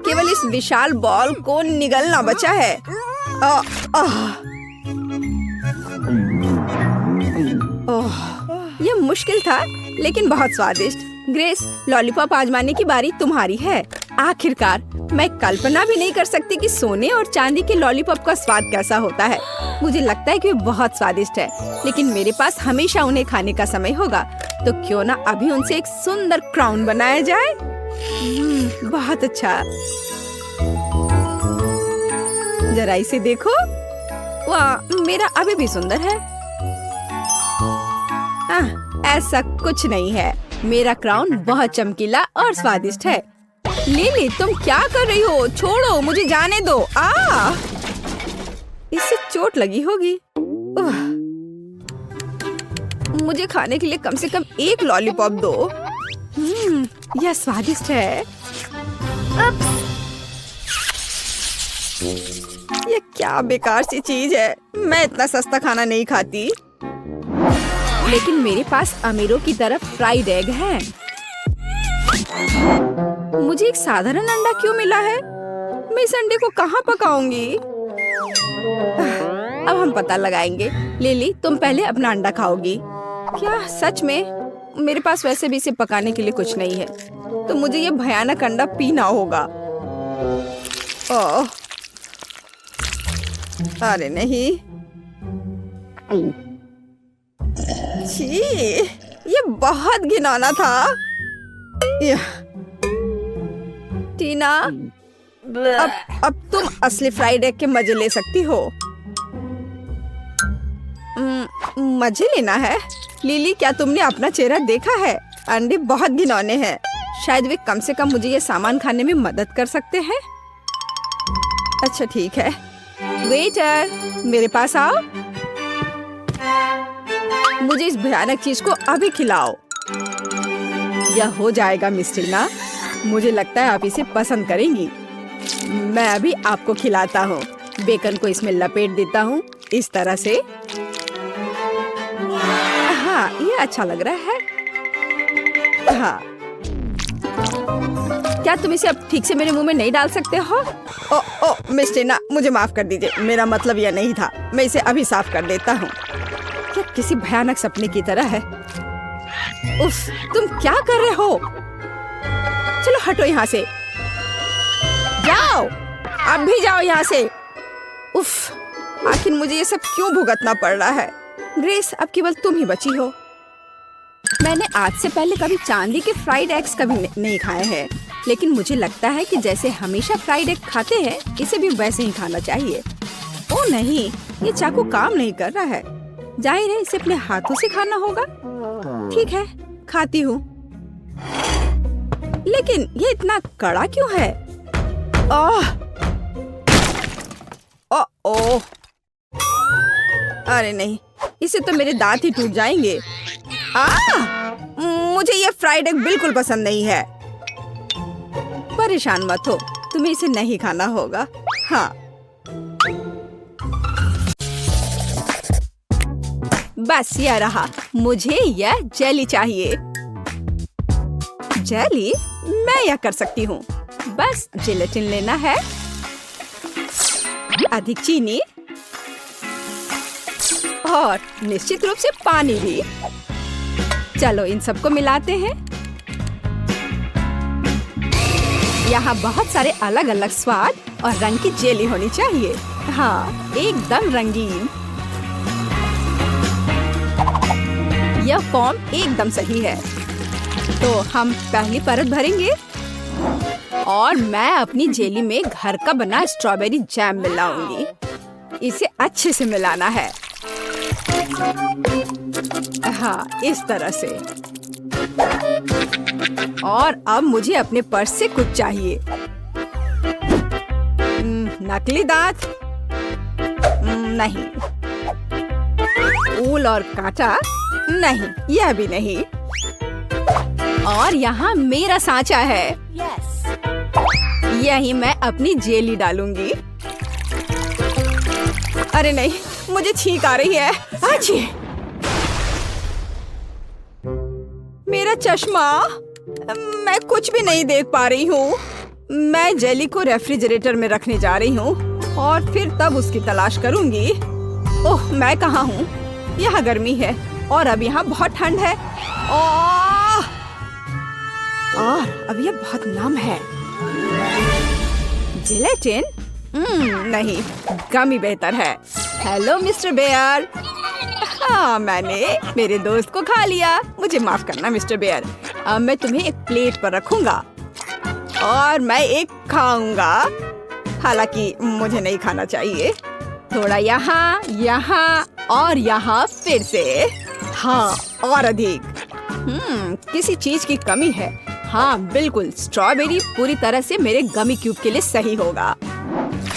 केवल इस विशाल बॉल को निगलना बचा है। यह मुश्किल था, लेकिन बहुत स्वादिष्ट। ग्रेस, लॉलीपॉप आजमाने की बारी तुम्हारी है। आखिरकार मैं कल्पना भी नहीं कर सकती कि सोने और चांदी के लॉलीपॉप का स्वाद कैसा होता है। मुझे लगता है कि वे बहुत स्वादिष्ट है, लेकिन मेरे पास हमेशा उन्हें खाने का समय होगा। तो क्यों ना अभी उनसे एक सुंदर क्राउन बनाया जाए। बहुत अच्छा। जरा इसे देखो। वाह, मेरा अभी भी सुंदर है। ऐसा कुछ नहीं है। मेरा क्राउन बहुत चमकीला और स्वादिष्ट है। लिली, तुम क्या कर रही हो? छोड़ो, मुझे जाने दो। इससे चोट लगी होगी। मुझे खाने के लिए कम से कम एक लॉलीपॉप दो। यह स्वादिष्ट है। यह क्या बेकार सी चीज है। मैं इतना सस्ता खाना नहीं खाती। लेकिन मेरे पास अमीरों की तरफ फ्राइड एग है। मुझे एक साधारण अंडा क्यों मिला है? मैं इस अंडे को कहाँ पकाऊंगी? अब हम पता लगाएंगे। लिली, तुम पहले अपना अंडा खाओगी। क्या सच में? मेरे पास वैसे भी इसे पकाने के लिए कुछ नहीं है, तो मुझे ये भयानक अंडा पीना होगा। ओह, अरे नहीं। छी, ये बहुत घिनौना था। टीना, अब तुम असली फ्राइड एग के मजे ले सकती हो। मजे लेना है? लिली, क्या तुमने अपना चेहरा देखा है? अंडे बहुत घिनौने हैं। शायद वे कम से कम मुझे ये सामान खाने में मदद कर सकते हैं। अच्छा ठीक है। वेटर, मेरे पास आओ। मुझे इस भयानक चीज को अभी खिलाओ। यह हो जाएगा मिस टीना। मुझे लगता है आप इसे पसंद करेंगी। मैं अभी आपको खिलाता हूँ। बेकन को इसमें लपेट देता हूँ, इस तरह से। हाँ, ये अच्छा लग रहा है। हाँ, क्या तुम इसे अब ठीक से मेरे मुंह में नहीं डाल सकते हो? ओ मिस टीना, मुझे माफ कर दीजिए। मेरा मतलब यह नहीं था। मैं इसे अभी साफ कर देता हूँ। क्या किसी भयानक सपने की तरह है। उफ, तुम क्या कर रहे हो? चलो हटो यहाँ से। जाओ, अब भी जाओ यहाँ से। उफ, आखिर मुझे ये सब क्यों भुगतना पड़ रहा है? ग्रेस, अब केवल तुम ही बची हो। मैंने आज से पहले कभी चांदी के फ्राइड एग्स कभी नहीं खाए हैं, लेकिन मुझे लगता है कि जैसे हमेशा फ्राइड एग खाते हैं, इसे भी वैसे ही खाना चाहिए। ओ नहीं, ये चाकू काम नहीं कर रहा है। जाहिर है इसे अपने हाथों से खाना होगा। ठीक है, खाती हूँ। लेकिन ये इतना कड़ा क्यों है? ओह, अरे नहीं, इससे तो मेरे दांत ही टूट जाएंगे। मुझे ये फ्राइड एग बिल्कुल पसंद नहीं है। परेशान मत हो, तुम्हें इसे नहीं खाना होगा। हाँ, बस यह रहा। मुझे यह जेली चाहिए। जेली मैं यह कर सकती हूँ। बस जेलेटिन लेना है, अधिक चीनी और निश्चित रूप से पानी भी। चलो इन सबको मिलाते हैं। यहाँ बहुत सारे अलग अलग स्वाद और रंग की जेली होनी चाहिए। हाँ, एकदम रंगीन। यह फॉर्म एकदम सही है। तो हम पहली परत भरेंगे और मैं अपनी जेली में घर का बना स्ट्रॉबेरी जैम मिलाऊंगी। इसे अच्छे से मिलाना है। हाँ, इस तरह से। और अब मुझे अपने पर्स से कुछ चाहिए। नकली दांत नहीं, ऊल और कांटा नहीं, यह भी नहीं। और यहाँ मेरा सांचा है। यही मैं अपनी जेली डालूंगी। अरे नहीं, मुझे छींक आ रही है। अच्छी, मेरा चश्मा, मैं कुछ भी नहीं देख पा रही हूँ। मैं जेली को रेफ्रिजरेटर में रखने जा रही हूँ और फिर तब उसकी तलाश करूंगी। ओह, मैं कहाँ हूँ? यहाँ गर्मी है और अब यहाँ बहुत ठंड है। और अब यह बहुत नम है। जेलेटिन? नहीं, गमी बेहतर है। Hello mister Bear. हाँ, मैंने मेरे दोस्त को खा लिया। मुझे माफ करना मिस्टर बेयर। अब मैं तुम्हें एक प्लेट पर रखूंगा और मैं एक खाऊंगा। हालांकि मुझे नहीं खाना चाहिए। थोड़ा यहाँ, यहाँ और यहाँ फिर से। हाँ, और अधिक। किसी चीज की कमी है। हाँ बिल्कुल, स्ट्रॉबेरी पूरी तरह से मेरे गमी क्यूब के लिए सही होगा।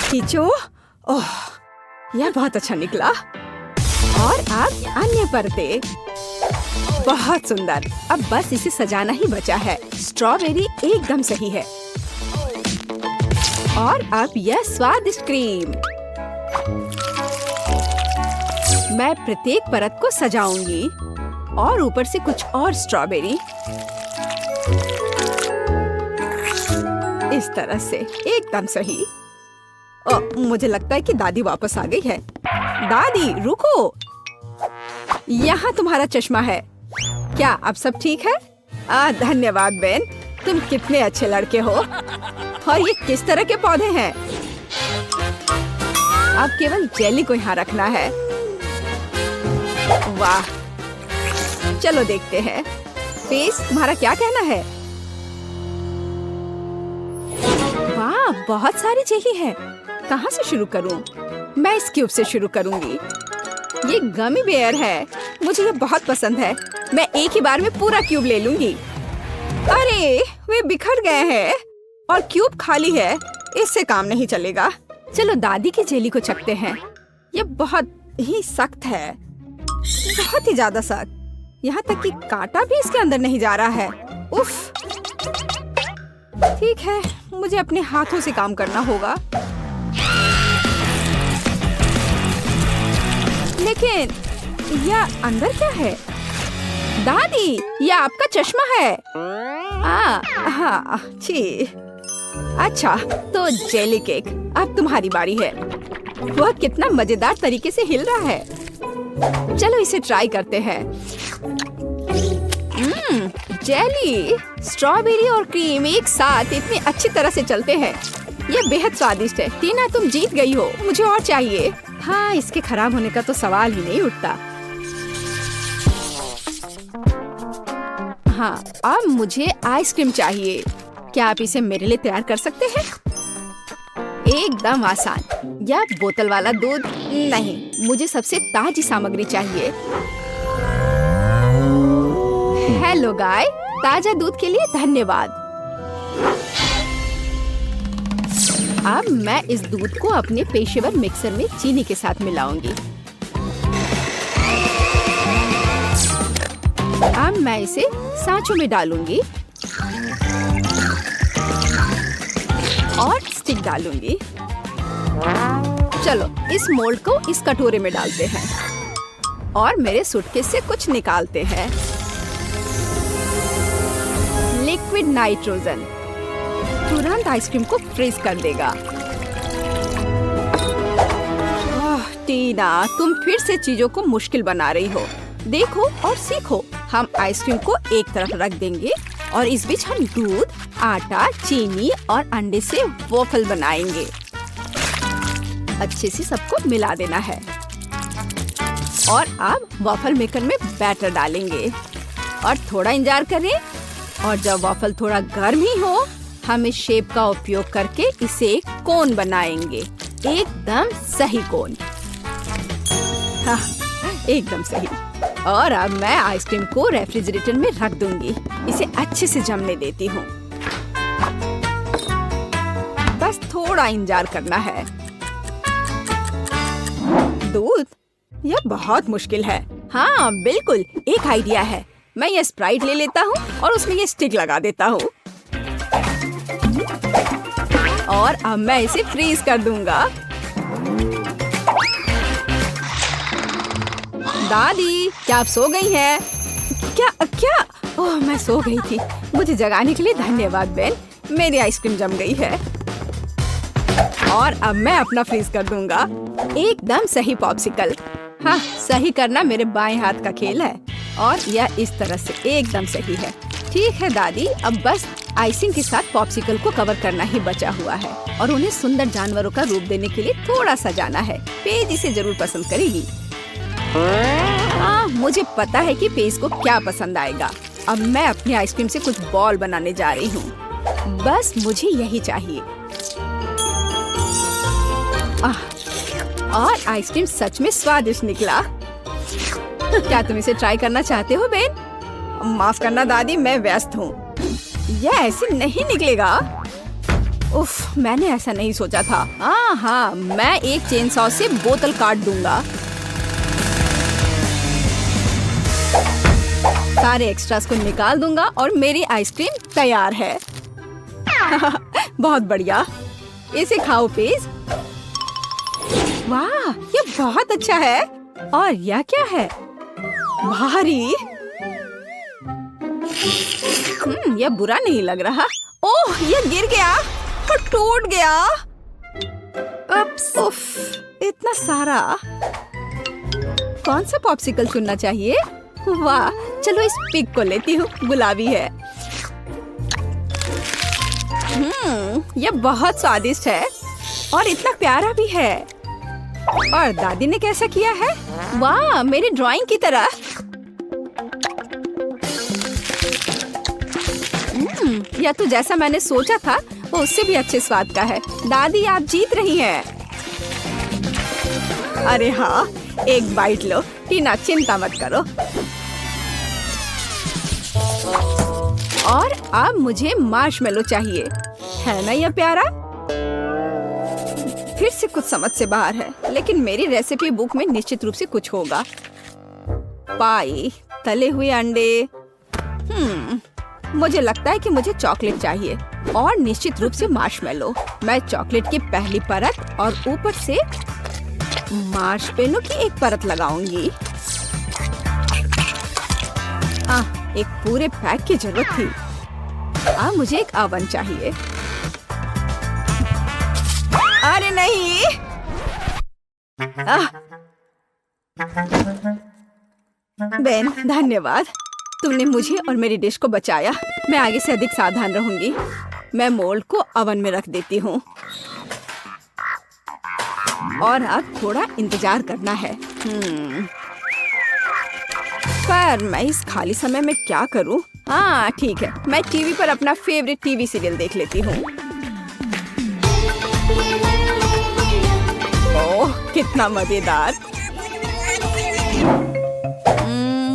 खींचो। ओह, यह बहुत अच्छा निकला। और अब अन्य परतें। बहुत सुंदर। अब बस इसे सजाना ही बचा है। स्ट्रॉबेरी एकदम सही है। और अब यह स्वादिष्ट क्रीम। मैं प्रत्येक परत को सजाऊंगी और ऊपर से कुछ और स्ट्रॉबेरी। इस तरह से एकदम सही। मुझे लगता है कि दादी वापस आ गई है। दादी रुको, यहाँ तुम्हारा चश्मा है। क्या अब सब ठीक है? धन्यवाद बेन, तुम कितने अच्छे लड़के हो। और ये किस तरह के पौधे हैं? अब केवल जेली को यहाँ रखना है। वाह, चलो देखते हैं। फेस, तुम्हारा क्या कहना है? वाह, बहुत सारी जेली है। कहाँ से शुरू करूं? मैं इस क्यूब से शुरू करूंगी। ये गमी बेयर है, मुझे ये बहुत पसंद है। मैं एक ही बार में पूरा क्यूब ले लूंगी। अरे, वे बिखर गए हैं और क्यूब खाली है। इससे काम नहीं चलेगा। चलो दादी की जेली को चखते हैं। ये बहुत ही सख्त है, बहुत ही ज्यादा सख्त। यहाँ तक कि कांटा भी इसके अंदर नहीं जा रहा है। उफ। ठीक है, मुझे अपने हाथों से काम करना होगा। लेकिन यह अंदर क्या है? दादी, यह आपका चश्मा है। हाँ, छी। अच्छा, तो जेली केक, अब तुम्हारी बारी है। वह कितना मजेदार तरीके से हिल रहा है। चलो इसे ट्राई करते हैं। जेली, स्ट्रॉबेरी और क्रीम एक साथ इतनी अच्छी तरह से चलते हैं। यह बेहद स्वादिष्ट है। टीना, तुम जीत गई हो। मुझे और चाहिए। हाँ, इसके खराब होने का तो सवाल ही नहीं उठता। हाँ, अब मुझे आइसक्रीम चाहिए। क्या आप इसे मेरे लिए तैयार कर सकते हैं? एकदम आसान। या बोतल वाला दूध? नहीं, मुझे सबसे ताजी सामग्री चाहिए। हेलो गाय, ताजा दूध के लिए धन्यवाद। अब मैं इस दूध को अपने पेशेवर मिक्सर में चीनी के साथ मिलाऊंगी। मैं इसे सांचों में डालूंगी और स्टिक डालूंगी। चलो इस मोल्ड को इस कटोरे में डालते हैं और मेरे सूटकेस से कुछ निकालते हैं। लिक्विड नाइट्रोजन तुरंत आइसक्रीम को फ्रीज कर देगा। टीना, तुम फिर से चीजों को मुश्किल बना रही हो। देखो और सीखो। हम आइसक्रीम को एक तरफ रख देंगे और इस बीच हम दूध, आटा, चीनी और अंडे से वॉफल बनाएंगे। अच्छे से सबको मिला देना है और अब वॉफल मेकर में बैटर डालेंगे और थोड़ा इंतजार करें। और जब वॉफल थोड़ा गर्म ही हो, हम इस शेप का उपयोग करके इसे एक कोन बनाएंगे। एकदम सही कोन। हाँ, एकदम सही। और अब मैं आइसक्रीम को रेफ्रिजरेटर में रख दूंगी। इसे अच्छे से जमने देती हूँ। बस थोड़ा इंतजार करना है। दूध? यह बहुत मुश्किल है। हाँ बिल्कुल, एक आइडिया है। मैं ये स्प्राइट ले लेता हूँ और उसमें ये स्टिक लगा देता हूँ और अब मैं इसे फ्रीज कर दूंगा। दादी, क्या आप सो गई हैं? क्या क्या? ओह, मैं सो गई थी। मुझे जगाने के लिए धन्यवाद बेन। मेरी आइसक्रीम जम गई है और अब मैं अपना फ्रीज कर दूंगा। एकदम सही पॉप्सिकल। हाँ, सही करना मेरे बाएं हाथ का खेल है और यह इस तरह से एकदम सही है। ठीक है दादी, अब बस आइसिंग के साथ पॉप्सिकल को कवर करना ही बचा हुआ है और उन्हें सुंदर जानवरों का रूप देने के लिए थोड़ा सजाना है। पेज इसे जरूर पसंद करेगी। हाँ, मुझे पता है कि पेज को क्या पसंद आएगा। अब मैं अपनी आइसक्रीम से कुछ बॉल बनाने जा रही हूँ। बस मुझे यही चाहिए। और आइसक्रीम सच में स्वादिष्ट निकला। क्या तुम इसे ट्राई करना चाहते हो बेन? माफ करना दादी, मैं व्यस्त हूँ। यह ऐसे नहीं निकलेगा। उफ, मैंने ऐसा नहीं सोचा था। हाँ, मैं एक चेन सॉ से बोतल काट दूंगा। सारे एक्स्ट्रास को निकाल दूंगा और मेरी आइसक्रीम तैयार है। बहुत बढ़िया। इसे खाओ पेज। वाह, ये बहुत अच्छा है। और यह क्या है? भारी। यह बुरा नहीं लग रहा। ओह, यह गिर गया और टूट गया। उफ, इतना सारा। कौन सा पॉप्सिकल चुनना चाहिए? वाह, चलो इस पिग को लेती हूँ। गुलाबी है। यह बहुत स्वादिष्ट है और इतना प्यारा भी है। और दादी ने कैसा किया है? वाह, मेरी ड्राइंग की तरह। यह तो जैसा मैंने सोचा था वो उससे भी अच्छे स्वाद का है। दादी, आप जीत रही हैं। अरे हाँ, एक बाइट लो। टीना, चिंता मत करो। और अब मुझे मार्शमेलो चाहिए। है ना यह प्यारा? फिर से कुछ समझ से बाहर है, लेकिन मेरी रेसिपी बुक में निश्चित रूप से कुछ होगा। पाई, तले हुए अंडे। मुझे लगता है कि मुझे चॉकलेट चाहिए और निश्चित रूप से मार्शमेलो। मैं चॉकलेट की पहली परत और ऊपर से मार्शमेलो की एक परत लगाऊंगी। एक पूरे पैक की जरूरत थी। अब मुझे एक ओवन चाहिए। अरे नहीं। बेन, धन्यवाद। तुमने मुझे और मेरी डिश को बचाया। मैं आगे से अधिक सावधान रहूंगी। मैं मोल्ड को ओवन में रख देती हूँ और अब थोड़ा इंतजार करना है। पर मैं इस खाली समय में क्या करूँ? हाँ ठीक है, मैं टीवी पर अपना फेवरेट टीवी सीरियल देख लेती हूँ। ओह, कितना मजेदार।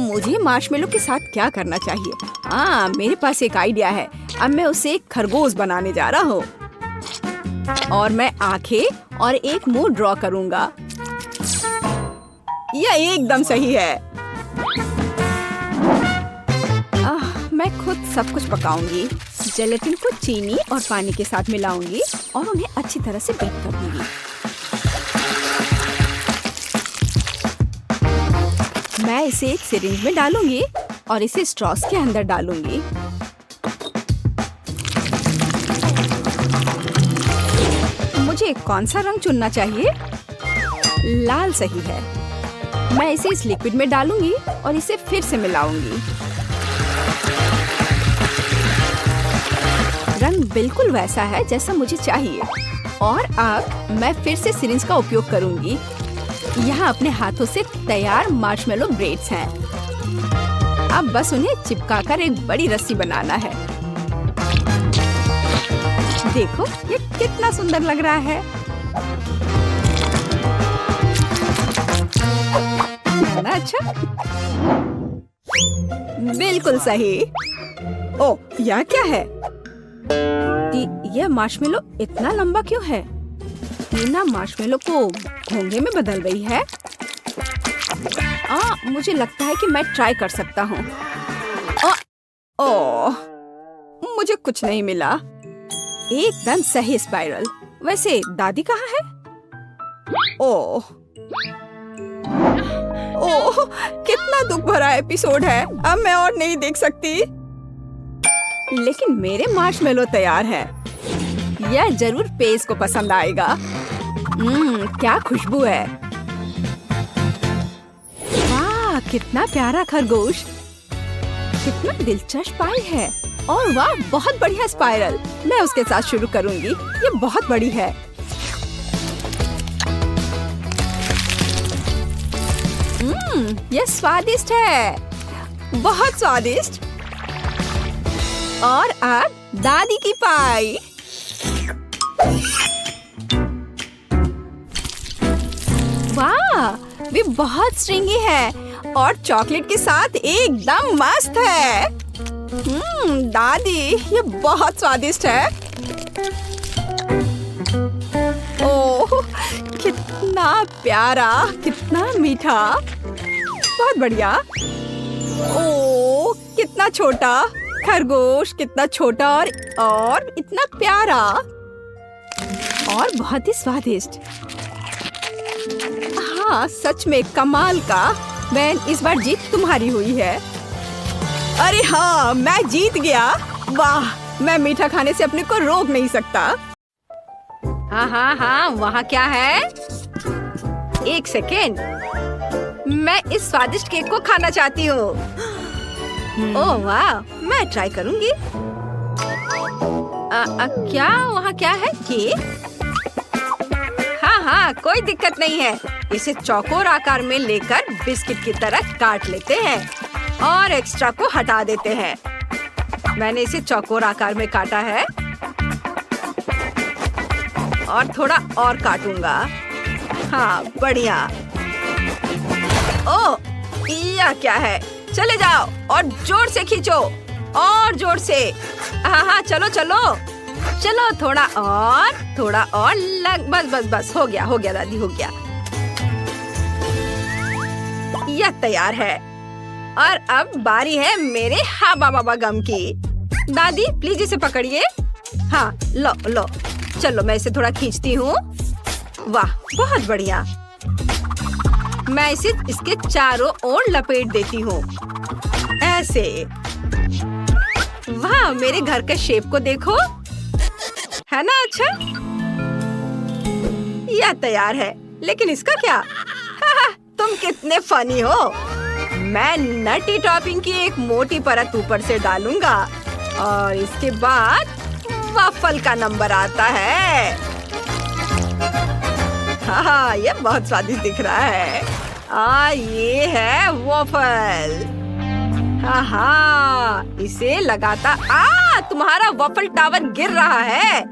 मुझे मार्शमेलो के साथ क्या करना चाहिए? हाँ, मेरे पास एक आइडिया है। अब मैं उसे एक खरगोश बनाने जा रहा हूँ और मैं आंखें और एक मुंह ड्रॉ करूँगा। यह एकदम सही है। मैं खुद सब कुछ पकाऊंगी। जेलेटिन को चीनी और पानी के साथ मिलाऊंगी और उन्हें अच्छी तरह से बीट कर दूंगी। मैं इसे एक सिरिंज में डालूंगी और इसे स्ट्रॉस के अंदर डालूंगी। मुझे कौन सा रंग चुनना चाहिए? लाल सही है। मैं इसे इस लिक्विड में डालूंगी और इसे फिर से मिलाऊंगी। रंग बिल्कुल वैसा है जैसा मुझे चाहिए। और अब मैं फिर से सिरिंज का उपयोग करूंगी। यहाँ अपने हाथों से तैयार मार्शमेलो ब्रेड्स हैं। अब बस उन्हें चिपकाकर एक बड़ी रस्सी बनाना है। देखो ये कितना सुंदर लग रहा है। है ना अच्छा? बिल्कुल सही। ओ, यह क्या है? यह मार्शमेलो इतना लंबा क्यों है? टीना मार्शमेलो को घोंघे में बदल रही है। मुझे लगता है कि मैं ट्राई कर सकता हूँ। मुझे कुछ नहीं मिला। एकदम सही स्पाइरल। वैसे दादी कहाँ है? ओह, कितना दुख भरा एपिसोड है। अब मैं और नहीं देख सकती। लेकिन मेरे मार्शमेलो तैयार है। यह जरूर पेज को पसंद आएगा। क्या खुशबू है। वाह, कितना प्यारा खरगोश। कितना दिलचस्प पाई है। और वाह, बहुत बढ़िया स्पाइरल। मैं उसके साथ शुरू करूंगी। ये बहुत बड़ी है। ये स्वादिष्ट है। बहुत स्वादिष्ट। और अब दादी की पाई। वाह, वे बहुत स्ट्रिंगी है और चॉकलेट के साथ एकदम मस्त है। दादी, ये बहुत स्वादिष्ट है। ओह, कितना प्यारा, कितना मीठा। बहुत बढ़िया। ओह, कितना छोटा खरगोश, कितना छोटा और इतना प्यारा और बहुत ही स्वादिष्ट। हाँ, सच में कमाल का। वैन, इस बार जीत तुम्हारी हुई है। अरे हाँ, मैं जीत गया। वाह, मैं मीठा खाने से अपने को रोक नहीं सकता। हाँ, वहाँ क्या है? एक सेकेंड, मैं इस स्वादिष्ट केक को खाना चाहती हूँ। ओह वाह, मैं ट्राई करूँगी। क्या वहाँ क्या है? केक? हाँ, कोई दिक्कत नहीं है। इसे चौकोर आकार में लेकर बिस्किट की तरह काट लेते हैं और एक्स्ट्रा को हटा देते हैं। मैंने इसे चौकोर आकार में काटा है और थोड़ा और काटूंगा। हाँ, बढ़िया। ओह, यह क्या है? चले जाओ और जोर से खींचो, और जोर से। हाँ, चलो चलो चलो, थोड़ा और लग। बस हो गया दादी, हो गया। यह तैयार है और अब बारी है मेरे हाबा बाबा गम की। दादी, प्लीज इसे पकड़िए। हाँ, लो। चलो, मैं इसे थोड़ा खींचती हूँ। वाह, बहुत बढ़िया। मैं इसे इसके चारों ओर लपेट देती हूँ, ऐसे। वाह, मेरे घर के शेप को देखो, है ना अच्छा? यह तैयार है, लेकिन इसका क्या? तुम कितने फनी हो। मैं नटी टॉपिंग की एक मोटी परत ऊपर से डालूंगा और इसके बाद वफल का नंबर आता है। हाँ, ये बहुत स्वादिष्ट दिख रहा है। ये है वफल। हाँ, इसे लगाता। तुम्हारा वफल टावर गिर रहा है।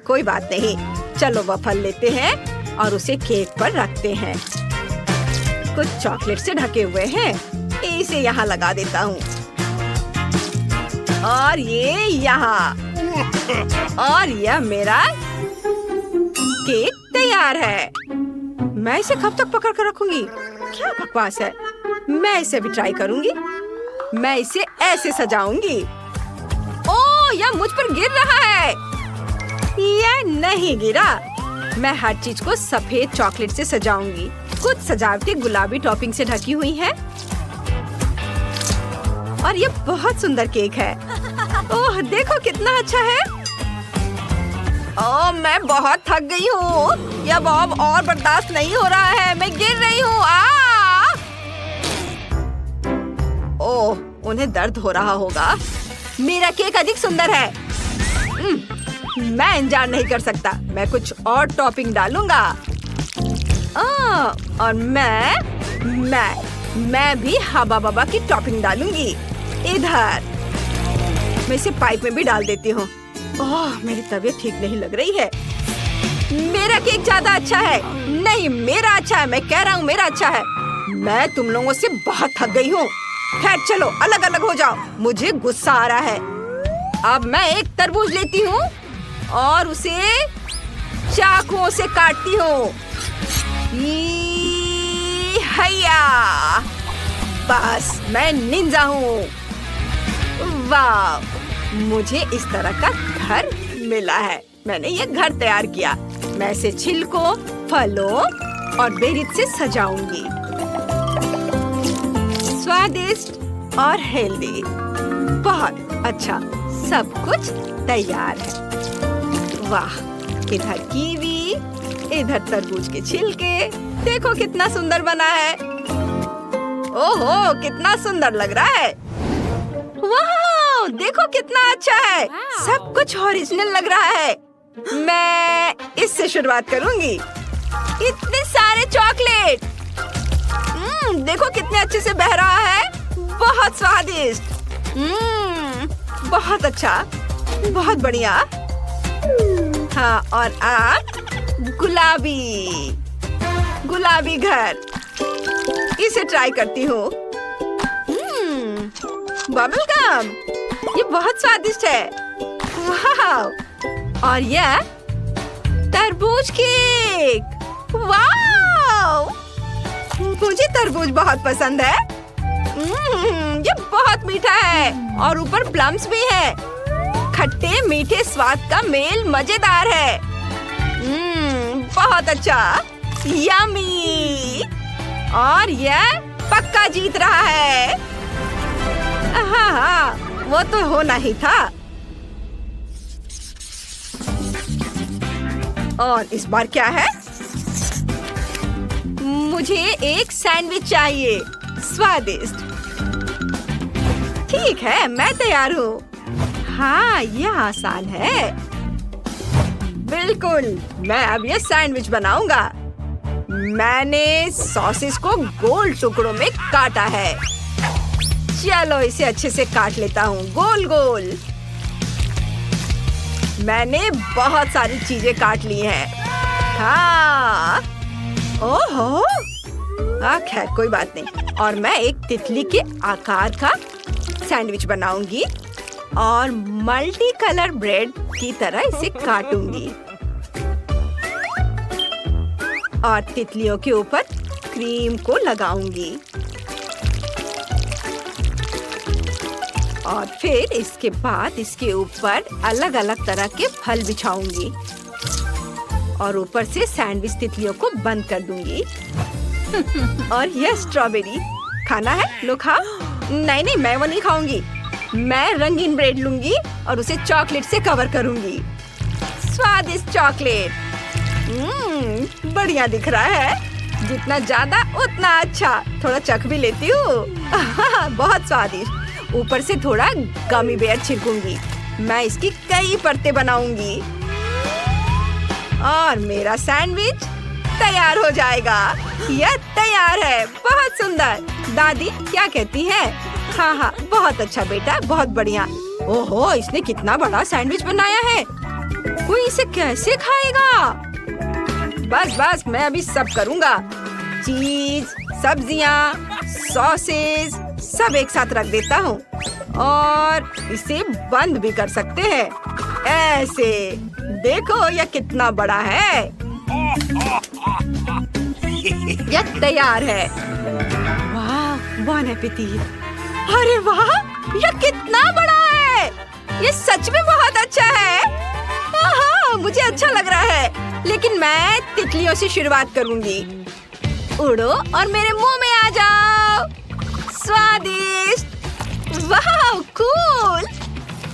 कोई बात नहीं। चलो, वफल लेते हैं और उसे केक पर रखते हैं। कुछ चॉकलेट से ढके हुए हैं। इसे यहाँ लगा देता हूँ और ये यहाँ। और यह मेरा केक तैयार है। मैं इसे कब तक पकड़ कर रखूंगी? क्या बकवास है। मैं इसे भी ट्राई करूंगी। मैं इसे ऐसे सजाऊंगी। ओह, यह मुझ पर गिर रहा है। यह नहीं गिरा। मैं हर चीज को सफेद चॉकलेट से सजाऊंगी। कुछ सजावटें गुलाबी टॉपिंग से ढकी हुई हैं। और ये बहुत सुंदर केक है। ओह, देखो कितना अच्छा है। ओह, मैं बहुत थक गई हूँ। यह बॉब और बर्दाश्त नहीं हो रहा है। मैं गिर रही हूँ। ओह, उन्हें दर्द हो रहा होगा। मेरा केक अधिक सुंदर है। मैं इंतजार नहीं कर सकता। मैं कुछ और टॉपिंग डालूंगा। और मैं भी हबा बबा की टॉपिंग डालूंगी। इधर मैं इसे पाइप में भी डाल देती हूँ। ओह, मेरी तबीयत ठीक नहीं लग रही है। मेरा केक ज्यादा अच्छा है। नहीं, मेरा अच्छा है। मैं कह रहा हूँ मेरा अच्छा है। मैं तुम लोगों से बहुत थक गई हूँ। खैर चलो, अलग अलग हो जाओ। मुझे गुस्सा आ रहा है। अब मैं एक तरबूज लेती हूँ और उसे चाकुओं से काटती हूँ। हैया! बस, मैं निंजा हूँ। वाह! मुझे इस तरह का घर मिला है। मैंने ये घर तैयार किया। मैं इसे छिलकों, फलों और बेरीज से सजाऊंगी। स्वादिष्ट और हेल्दी। बहुत अच्छा, सब कुछ तैयार है। वाह! इधर कीवी, इधर तरबूज के छिलके। देखो कितना सुंदर बना है। ओहो, कितना सुंदर लग रहा है। वाह! देखो कितना अच्छा है। सब कुछ ओरिजिनल लग रहा है। मैं इससे शुरुआत करूंगी। इतने सारे चॉकलेट। देखो कितने अच्छे से बह रहा है। बहुत स्वादिष्ट। बहुत अच्छा, बहुत बढ़िया। हाँ, और आप गुलाबी घर। इसे ट्राई करती हूँ। बबल गम, ये बहुत स्वादिष्ट है। वाह! और यह तरबूज केक। वाह! मुझे तरबूज बहुत पसंद है। ये बहुत मीठा है और ऊपर प्लम्स भी है। खट्टे मीठे स्वाद का मेल मजेदार है। बहुत अच्छा। यम्मी! और यह पक्का जीत रहा है। हाँ, वो तो होना ही था। और इस बार क्या है? मुझे एक सैंडविच चाहिए। स्वादिष्ट। ठीक है, मैं तैयार हूँ। हाँ, यह आसान है। बिल्कुल, मैं अब यह सैंडविच बनाऊंगा। मैंने सॉसेस को गोल टुकड़ों में काटा है। चलो इसे अच्छे से काट लेता हूँ, गोल गोल। मैंने बहुत सारी चीजें काट ली हैं। हाँ, ओहो, खैर कोई बात नहीं। और मैं एक तितली के आकार का सैंडविच बनाऊंगी और मल्टी कलर ब्रेड की तरह इसे काटूंगी और तितलियों के ऊपर क्रीम को लगाऊंगी और फिर इसके बाद इसके ऊपर अलग अलग तरह के फल बिछाऊंगी और ऊपर से सैंडविच तितलियों को बंद कर दूंगी। और यह स्ट्रॉबेरी खाना है? लो खाओ। नहीं नहीं, मैं वो नहीं खाऊंगी। मैं रंगीन ब्रेड लूंगी और उसे चॉकलेट से कवर करूंगी। स्वादिष्ट चॉकलेट। बढ़िया दिख रहा है। जितना ज्यादा उतना अच्छा। थोड़ा चख भी लेती हूँ। बहुत स्वादिष्ट। ऊपर से थोड़ा गमी बेयर छिड़कूंगी। मैं इसकी कई परतें बनाऊंगी और मेरा सैंडविच तैयार हो जाएगा। यह तैयार है। बहुत सुंदर। दादी क्या कहती है? हाँ हाँ, बहुत अच्छा बेटा, बहुत बढ़िया। ओहो, इसने कितना बड़ा सैंडविच बनाया है। कोई इसे कैसे खाएगा? बस बस, मैं अभी सब करूँगा। चीज, सब्जियाँ, सॉसेस सब एक साथ रख देता हूँ और इसे बंद भी कर सकते हैं। ऐसे देखो, यह कितना बड़ा है। यह तैयार है। वाह, बॉन एपेटीट। अरे वाह, यह कितना बड़ा है! ये सच में बहुत अच्छा है। हाँ, मुझे अच्छा लग रहा है, लेकिन मैं तितलियों से शुरुआत करूंगी। उड़ो और मेरे मुंह में आ जाओ। स्वादिष्ट! वाह, कूल!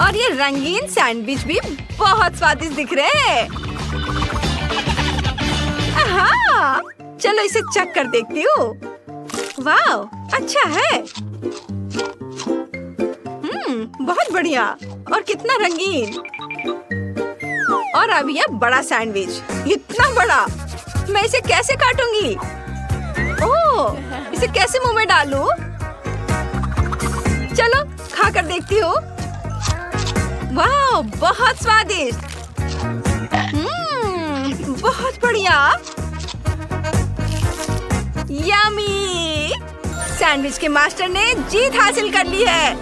और ये रंगीन सैंडविच भी बहुत स्वादिष्ट दिख रहे हैं। हाँ, चलो इसे चख कर देखती हूँ। वाह, अच्छा है। बहुत बढ़िया और कितना रंगीन। और अब यह बड़ा सैंडविच, इतना बड़ा, मैं इसे कैसे काटूंगी? ओह, इसे कैसे मुंह में डालूं? चलो खा कर देखती हूँ। वाह, बहुत स्वादिष्ट। बहुत बढ़िया। यम्मी! सैंडविच के मास्टर ने जीत हासिल कर ली है।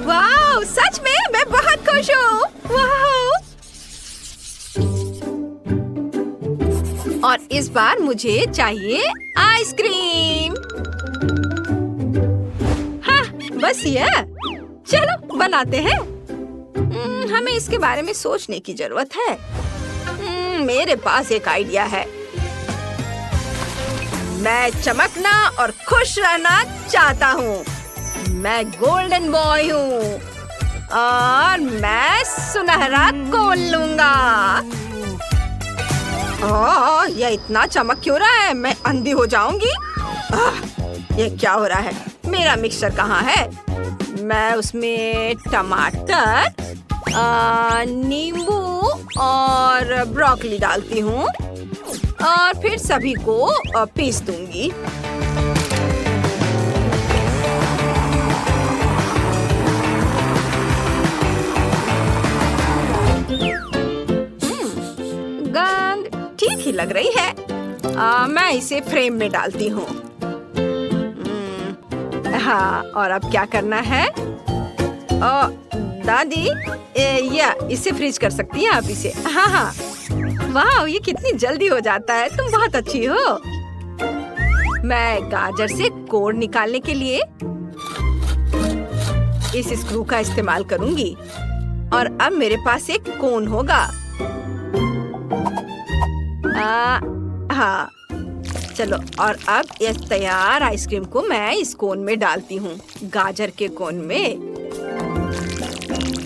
वाह, सच में मैं बहुत खुश हूँ। वाह! और इस बार मुझे चाहिए आइसक्रीम। हाँ, बस ये। चलो बनाते हैं। हमें इसके बारे में सोचने की जरूरत है। मेरे पास एक आइडिया है। मैं चमकना और खुश रहना चाहता हूँ। मैं गोल्डन बॉय हूँ और मैं सुनहरा कोन लूंगा। यह इतना चमक क्यों रहा है? मैं अंधी हो जाऊंगी। ये क्या हो रहा है? मेरा मिक्सचर कहाँ है? मैं उसमें टमाटर, नींबू और ब्रोकली डालती हूँ और फिर सभी को पीस दूंगी। गंध ठीक ही लग रही है। मैं इसे फ्रेम में डालती हूँ। हाँ, और अब क्या करना है? दादी, या इसे फ्रीज कर सकती हैं आप इसे? हाँ हाँ। वाह, ये कितनी जल्दी हो जाता है। तुम बहुत अच्छी हो। मैं गाजर से कोर निकालने के लिए इस स्क्रू का इस्तेमाल करूंगी और अब मेरे पास एक कोन होगा। हाँ, चलो, और अब इस तैयार आइसक्रीम को मैं इस कोन में डालती हूँ। गाजर के कोन में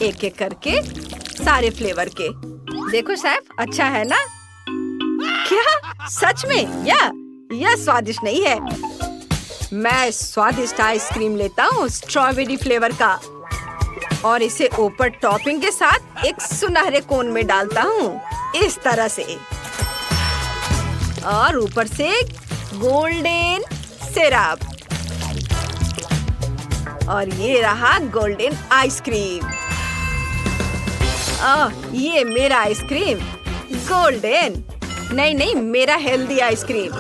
एक एक करके सारे फ्लेवर के। देखो शेफ, अच्छा है ना? क्या सच में? यह स्वादिष्ट नहीं है। मैं स्वादिष्ट आइसक्रीम लेता हूँ स्ट्रॉबेरी फ्लेवर का और इसे ऊपर टॉपिंग के साथ एक सुनहरे कोन में डालता हूँ, इस तरह से। और ऊपर से गोल्डन सिरप। और ये रहा गोल्डन आइसक्रीम। ये मेरा आइसक्रीम। गोल्डन नहीं, मेरा हेल्दी आइसक्रीम।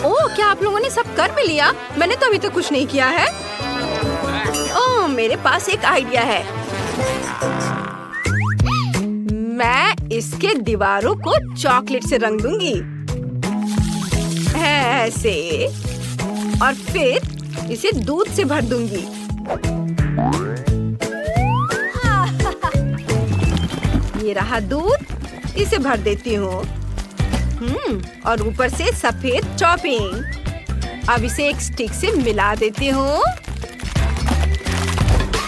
ओह, क्या आप लोगों ने सब कर भी लिया? मैंने तो अभी तक कुछ नहीं किया है। ओह, मेरे पास एक आइडिया है। मैं इसके दीवारों को चॉकलेट से रंग दूंगी, ऐसे, और फिर इसे दूध से भर दूंगी। ये रहा दूध, इसे भर देती हूँ। और ऊपर से सफेद टॉपिंग। अब इसे एक स्टिक से मिला देती हूँ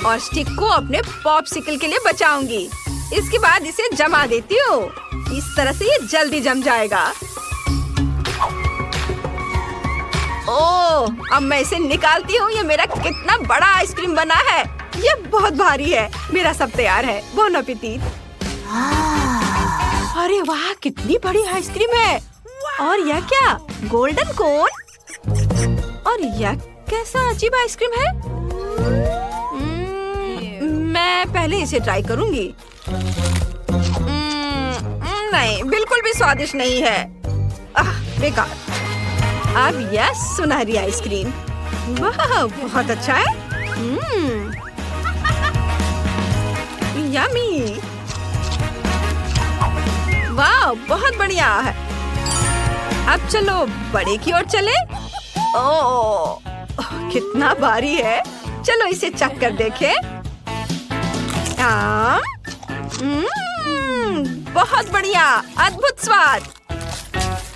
और स्टिक को अपने पॉपसिकल के लिए बचाऊंगी। इसके बाद इसे जमा देती हूँ। इस तरह से ये जल्दी जम जाएगा। ओह, अब मैं इसे निकालती हूँ। ये मेरा कितना बड़ा आइसक्रीम बना है। ये बहुत भारी है। मेरा सब तैयार है। Bone appétit. अरे वाह, कितनी बड़ी आइसक्रीम है। और यह क्या? गोल्डन कोन। और यह कैसा अजीब आइसक्रीम है? मैं पहले इसे ट्राई करूंगी। नहीं, बिल्कुल भी स्वादिष्ट नहीं है। बेकार। अब यह सुनहरी आइसक्रीम। वाह, बहुत अच्छा है। यम्मी। वाह, बहुत बढ़िया है। अब चलो बड़े की ओर चले। ओह, कितना भारी है। चलो इसे चख कर देखें। बहुत बढ़िया, अद्भुत स्वाद,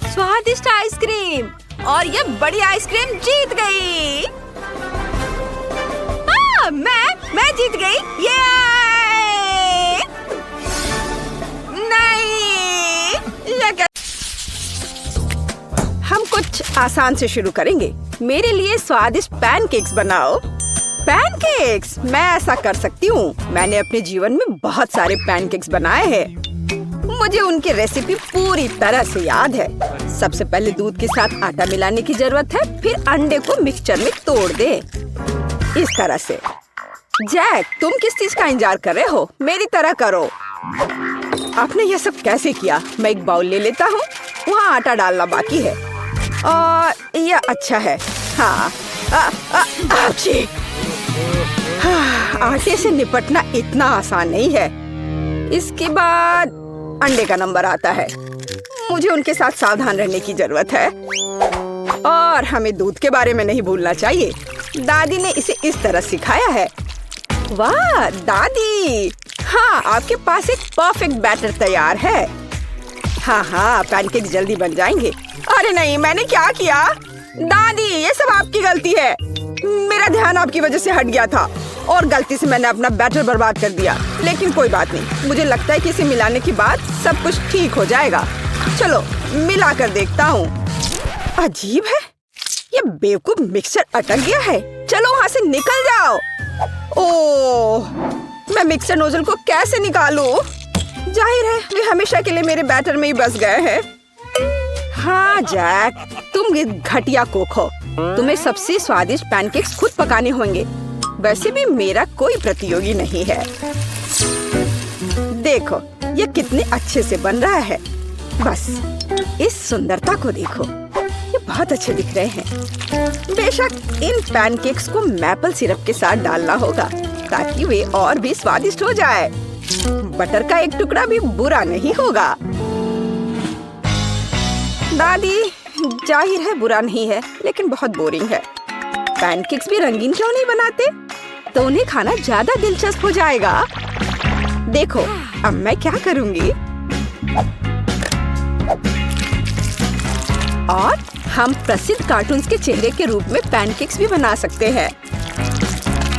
स्वादिष्ट आइसक्रीम, और ये बड़ी आइसक्रीम जीत गई। मैं जीत गई। ये नहीं, ये क्या? हम कुछ आसान से शुरू करेंगे। मेरे लिए स्वादिष्ट पैनकेक्स बनाओ। पैनकेक्स, मैं ऐसा कर सकती हूँ। मैंने अपने जीवन में बहुत सारे पैनकेक्स बनाए हैं। मुझे उनकी रेसिपी पूरी तरह से याद है। सबसे पहले दूध के साथ आटा मिलाने की जरूरत है, फिर अंडे को मिक्सचर में तोड़ दे, इस तरह से। जैक, तुम किस चीज का इंतजार कर रहे हो? मेरी तरह करो। आपने यह सब कैसे किया? मैं एक बाउल ले लेता हूँ, वहाँ आटा डालना बाकी है। और यह अच्छा है। हाँ, आटे से निपटना इतना आसान नहीं है। इसके बाद अंडे का नंबर आता है। मुझे उनके साथ सावधान रहने की जरूरत है, और हमें दूध के बारे में नहीं भूलना चाहिए। दादी ने इसे इस तरह सिखाया है। वाह दादी, हाँ, आपके पास एक परफेक्ट बैटर तैयार है। हाँ, पैनकेक जल्दी बन जाएंगे। अरे नहीं, मैंने क्या किया? दादी, ये सब आपकी गलती है। मेरा ध्यान आपकी वजह से हट गया था और गलती से मैंने अपना बैटर बर्बाद कर दिया। लेकिन कोई बात नहीं, मुझे लगता है कि इसे मिलाने के बाद सब कुछ ठीक हो जाएगा। चलो मिला कर देखता हूँ। अजीब है, ये बेवकूफ मिक्सचर अटक गया है। चलो वहाँ से निकल जाओ। ओह, मैं मिक्सचर नोजल को कैसे निकालूं? जाहिर है वे हमेशा के लिए मेरे बैटर में ही बस गए हैं। हाँ जैक, तुम घटिया कुक हो। तुम्हें सबसे स्वादिष्ट पैनकेक्स खुद पकाने होंगे। वैसे भी मेरा कोई प्रतियोगी नहीं है। देखो ये कितने अच्छे से बन रहा है। बस इस सुंदरता को देखो, ये बहुत अच्छे दिख रहे हैं। बेशक इन पैनकेक्स को मैपल सिरप के साथ डालना होगा ताकि वे और भी स्वादिष्ट हो जाए। बटर का एक टुकड़ा भी बुरा नहीं होगा। दादी, जाहिर है बुरा नहीं है, लेकिन बहुत बोरिंग है। पैनकेक्स भी रंगीन क्यों नहीं बनाते? तो उन्हें खाना ज्यादा दिलचस्प हो जाएगा। देखो अब मैं क्या करूंगी। और हम प्रसिद्ध कार्टून्स के चेहरे के रूप में पैनकेक्स भी बना सकते हैं।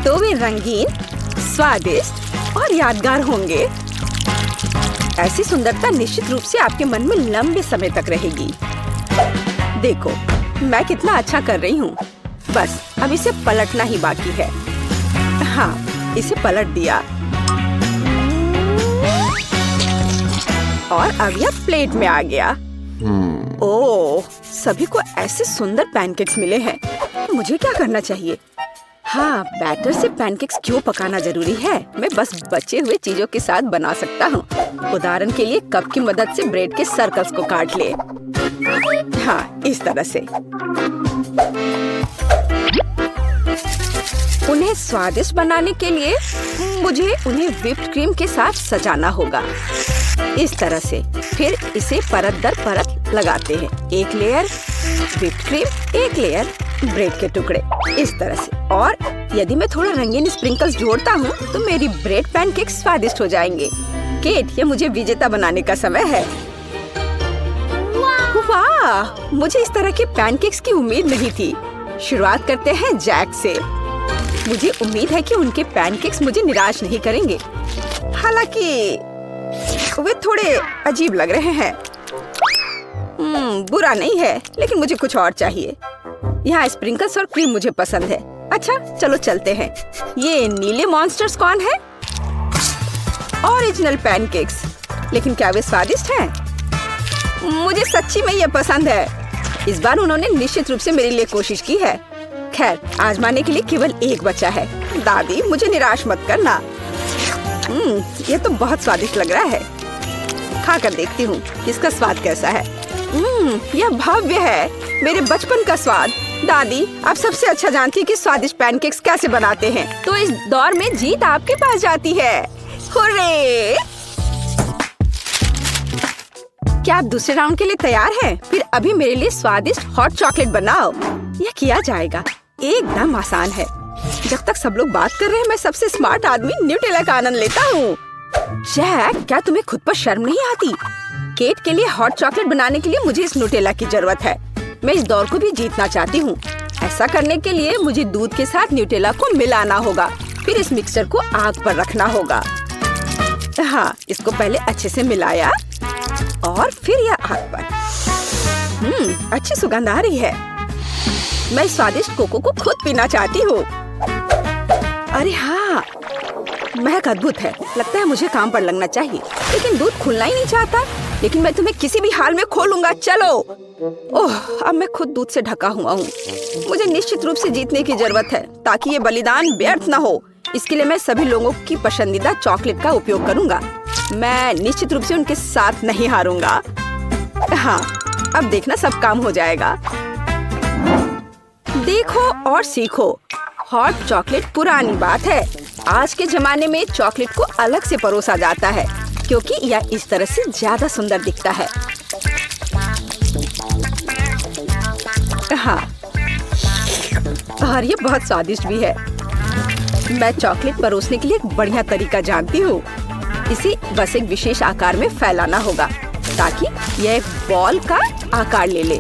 तो वे रंगीन, स्वादिष्ट और यादगार होंगे। ऐसी सुंदरता निश्चित रूप से आपके मन में लंबे समय तक रहेगी। देखो मैं कितना अच्छा कर रही हूँ। बस अब इसे पलटना ही बाकी है। हाँ, इसे पलट दिया और अब यह प्लेट में आ गया। ओह, सभी को ऐसे सुंदर पैनकेक्स मिले हैं। मुझे क्या करना चाहिए? हाँ, बैटर से पैनकेक्स क्यों पकाना जरूरी है? मैं बस बचे हुए चीजों के साथ बना सकता हूँ। उदाहरण के लिए कप की मदद से ब्रेड के सर्कल्स को काट ले। हाँ, इस तरह से। उन्हें स्वादिष्ट बनाने के लिए मुझे उन्हें व्हिप्ड क्रीम के साथ सजाना होगा। इस तरह से। फिर इसे परत दर परत लगाते हैं। एक लेयर व्हिप्ड क्रीम, एक लेयर ब्रेड के टुकड़े, इस तरह से। और यदि मैं थोड़ा रंगीन स्प्रिंकल्स जोड़ता हूँ तो मेरी ब्रेड पैनकेक स्वादिष्ट हो जाएंगे। केट, ये मुझे विजेता बनाने का समय है। वाह, मुझे इस तरह के पैनकेक्स की उम्मीद नहीं थी। शुरुआत करते हैं जैक से। मुझे उम्मीद है कि उनके पैनकेक्स मुझे निराश नहीं करेंगे। हालांकि वे थोड़े अजीब लग रहे हैं। बुरा नहीं है, लेकिन मुझे कुछ और चाहिए। यहाँ स्प्रिंकल्स और क्रीम मुझे पसंद है। अच्छा, चलो चलते हैं। ये नीले मॉन्स्टर्स कौन है? Original pancakes. लेकिन क्या वे स्वादिष्ट हैं? मुझे सच्ची में ये पसंद है। इस बार उन्होंने निश्चित रूप से मेरे लिए कोशिश की है। खैर, आजमाने के लिए केवल एक बचा है। दादी, मुझे निराश मत करना। ये तो बहुत स्वादिष्ट लग रहा है। खा कर देखती हूँ इसका स्वाद कैसा है। यह भव्य है, मेरे बचपन का स्वाद। दादी, आप सबसे अच्छा जानती हैं कि स्वादिष्ट पैनकेक्स कैसे बनाते हैं। तो इस दौर में जीत आपके पास जाती है। हुर्रे! क्या आप दूसरे राउंड के लिए तैयार हैं? फिर अभी मेरे लिए स्वादिष्ट हॉट चॉकलेट बनाओ। यह किया जाएगा, एकदम आसान है। जब तक सब लोग बात कर रहे हैं, मैं सबसे स्मार्ट आदमी न्यूटेला का आनंद लेता हूँ। जैक, क्या तुम्हें खुद पर शर्म नहीं आती? केट के लिए हॉट चॉकलेट बनाने के लिए मुझे इस न्यूटेला की जरूरत है। मैं इस दौर को भी जीतना चाहती हूँ। ऐसा करने के लिए मुझे दूध के साथ न्यूटेला को मिलाना होगा। फिर इस मिक्सचर को आग पर रखना होगा। हाँ, इसको पहले अच्छे से मिलाया और फिर यह आग पर। अच्छी सुगंध आ रही है। मैं इस स्वादिष्ट कोको को खुद पीना चाहती हूँ। अरे हाँ, महक अद्भुत है। लगता है मुझे काम पर लगना चाहिए, लेकिन दूध खुलना ही नहीं चाहता। लेकिन मैं तुम्हें किसी भी हाल में खोलूंगा। चलो। ओह, अब मैं खुद दूध से ढका हुआ हूँ। मुझे निश्चित रूप से जीतने की जरूरत है, ताकि ये बलिदान व्यर्थ न हो। इसके लिए मैं सभी लोगों की पसंदीदा चॉकलेट का उपयोग करूंगा। मैं निश्चित रूप से उनके साथ नहीं हारूंगा। हाँ, अब देखना सब काम हो जाएगा। देखो और सीखो। हॉट चॉकलेट पुरानी बात है। आज के जमाने में चॉकलेट को अलग से परोसा जाता है, क्योंकि यह इस तरह से ज्यादा सुंदर दिखता है। हाँ, और ये बहुत स्वादिष्ट भी है। मैं चॉकलेट परोसने के लिए एक बढ़िया तरीका जानती हूँ। इसे बस एक विशेष आकार में फैलाना होगा, ताकि यह एक बॉल का आकार ले ले।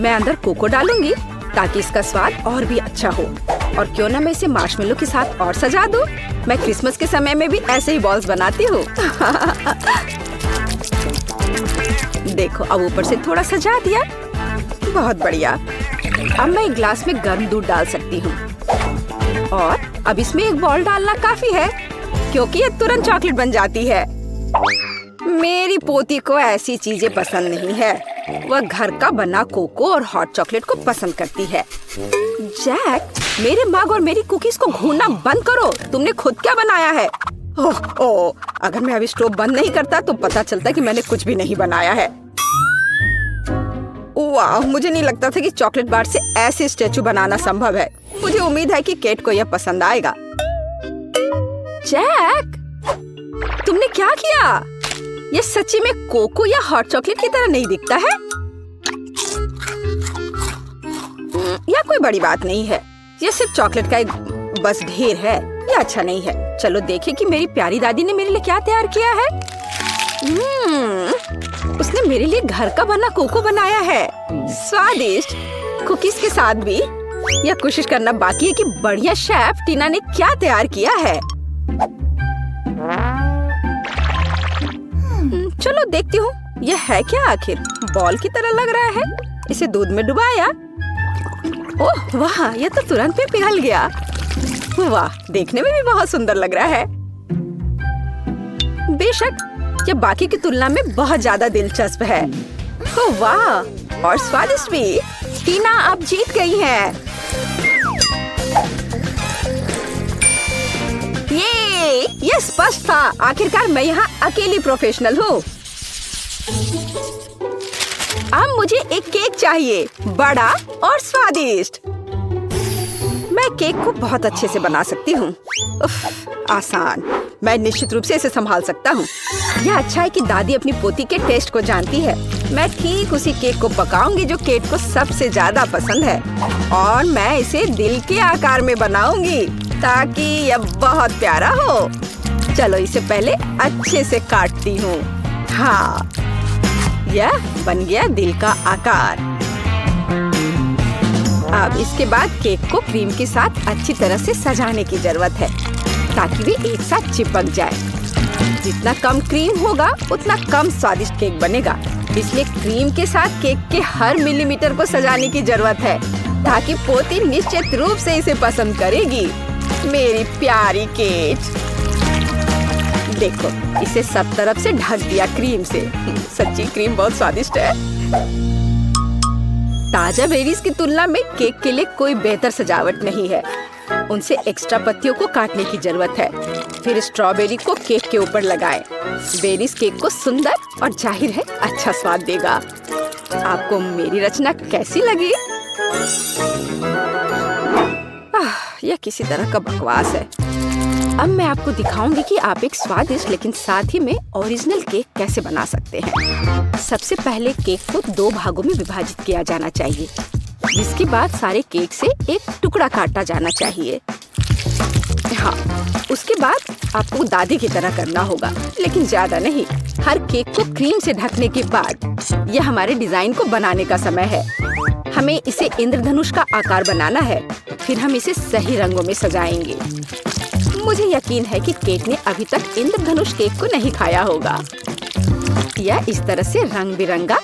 मैं अंदर कोको डालूंगी, ताकि इसका स्वाद और भी अच्छा हो। और क्यों ना मैं इसे मार्शमेलो के साथ और सजा दूं? मैं क्रिसमस के समय में भी ऐसे ही बॉल्स बनाती हूँ। देखो, अब ऊपर से थोड़ा सजा दिया। बहुत बढ़िया। अब मैं एक ग्लास में गर्म दूध डाल सकती हूँ, और अब इसमें एक बॉल डालना काफी है, क्योंकि ये तुरंत चॉकलेट बन जाती है। मेरी पोती को ऐसी चीजें पसंद नहीं है। वह घर का बना कोको और हॉट चॉकलेट को पसंद करती है। जैक, मेरे मग और मेरी कुकीज को घूरना बंद करो। तुमने खुद क्या बनाया है? ओह, अगर मैं अभी स्टोव बंद नहीं करता तो पता चलता कि मैंने कुछ भी नहीं बनाया है। वाह, मुझे नहीं लगता था कि चॉकलेट बार से ऐसे स्टैचू बनाना संभव है। मुझे उम्मीद है कि केट को यह पसंद आएगा। जैक, तुमने क्या किया? ये सच्ची में कोको या हॉट चॉकलेट की तरह नहीं दिखता है। यह कोई बड़ी बात नहीं है। यह सिर्फ चॉकलेट का एक बस ढेर है। यह अच्छा नहीं है। चलो देखें कि मेरी प्यारी दादी ने मेरे लिए क्या तैयार किया है। उसने मेरे लिए घर का बना कोको बनाया है। स्वादिष्ट कुकीज के साथ भी। यह कोशिश करना बाकी है कि बढ़िया शेफ टीना ने क्या तैयार किया है। चलो देखती हूँ, यह है क्या आखिर? बॉल की तरह लग रहा है। इसे दूध में डुबाया। ओह वाह, यह तो तुरंत में पिघल गया। वाह, देखने में भी बहुत सुंदर लग रहा है। बेशक, यह बाकी की तुलना में बहुत ज्यादा दिलचस्प है। ओह वाह, और स्वादिष्ट भी। टीना आप जीत गई हैं। ये स्पष्ट था। आखिरकार मैं यहाँ अकेली प्रोफेशनल हूँ। अब मुझे एक केक चाहिए, बड़ा और स्वादिष्ट। मैं केक को बहुत अच्छे से बना सकती हूँ। आसान। मैं निश्चित रूप से इसे संभाल सकता हूँ। यह अच्छा है कि दादी अपनी पोती के टेस्ट को जानती है। मैं ठीक उसी केक को पकाऊंगी जो केट को सबसे ज्यादा पसंद है, और मैं इसे दिल के आकार में बनाऊंगी, ताकि यह बहुत प्यारा हो। चलो इसे पहले अच्छे से काटती हूँ। हाँ, यह बन गया दिल का आकार। अब इसके बाद केक को क्रीम के साथ अच्छी तरह से सजाने की जरूरत है, ताकि वे एक साथ चिपक जाए। जितना कम क्रीम होगा उतना कम स्वादिष्ट केक बनेगा। इसलिए क्रीम के साथ केक के हर मिलीमीटर को सजाने की जरूरत है, ताकि पोती निश्चित रूप से इसे पसंद करेगी। मेरी प्यारी केट, देखो, इसे सब तरफ से ढक दिया क्रीम से। सच्ची क्रीम बहुत स्वादिष्ट है। ताजा बेरीज की तुलना में केक के लिए कोई बेहतर सजावट नहीं है। उनसे एक्स्ट्रा पत्तियों को काटने की जरूरत है। फिर स्ट्रॉबेरी को केक के ऊपर लगाएं। बेरीज केक को सुंदर और जाहिर है अच्छा स्वाद देगा। आपको मेरी रचना कैसी लगी? यह किसी तरह का बकवास है। अब मैं आपको दिखाऊंगी कि आप एक स्वादिष्ट लेकिन साथ ही में ओरिजिनल केक कैसे बना सकते हैं। सबसे पहले केक को 2 भागों में विभाजित किया जाना चाहिए, जिसके बाद सारे केक से एक टुकड़ा काटा जाना चाहिए। बाद आपको दादी की तरह करना होगा, लेकिन ज्यादा नहीं। हर केक को क्रीम से ढकने के बाद यह हमारे डिजाइन को बनाने का समय है। हमें इसे इंद्रधनुष का आकार बनाना है, फिर हम इसे सही रंगों में सजाएंगे। मुझे यकीन है कि केक ने अभी तक इंद्रधनुष केक को नहीं खाया होगा। यह इस तरह से रंग बिरंगा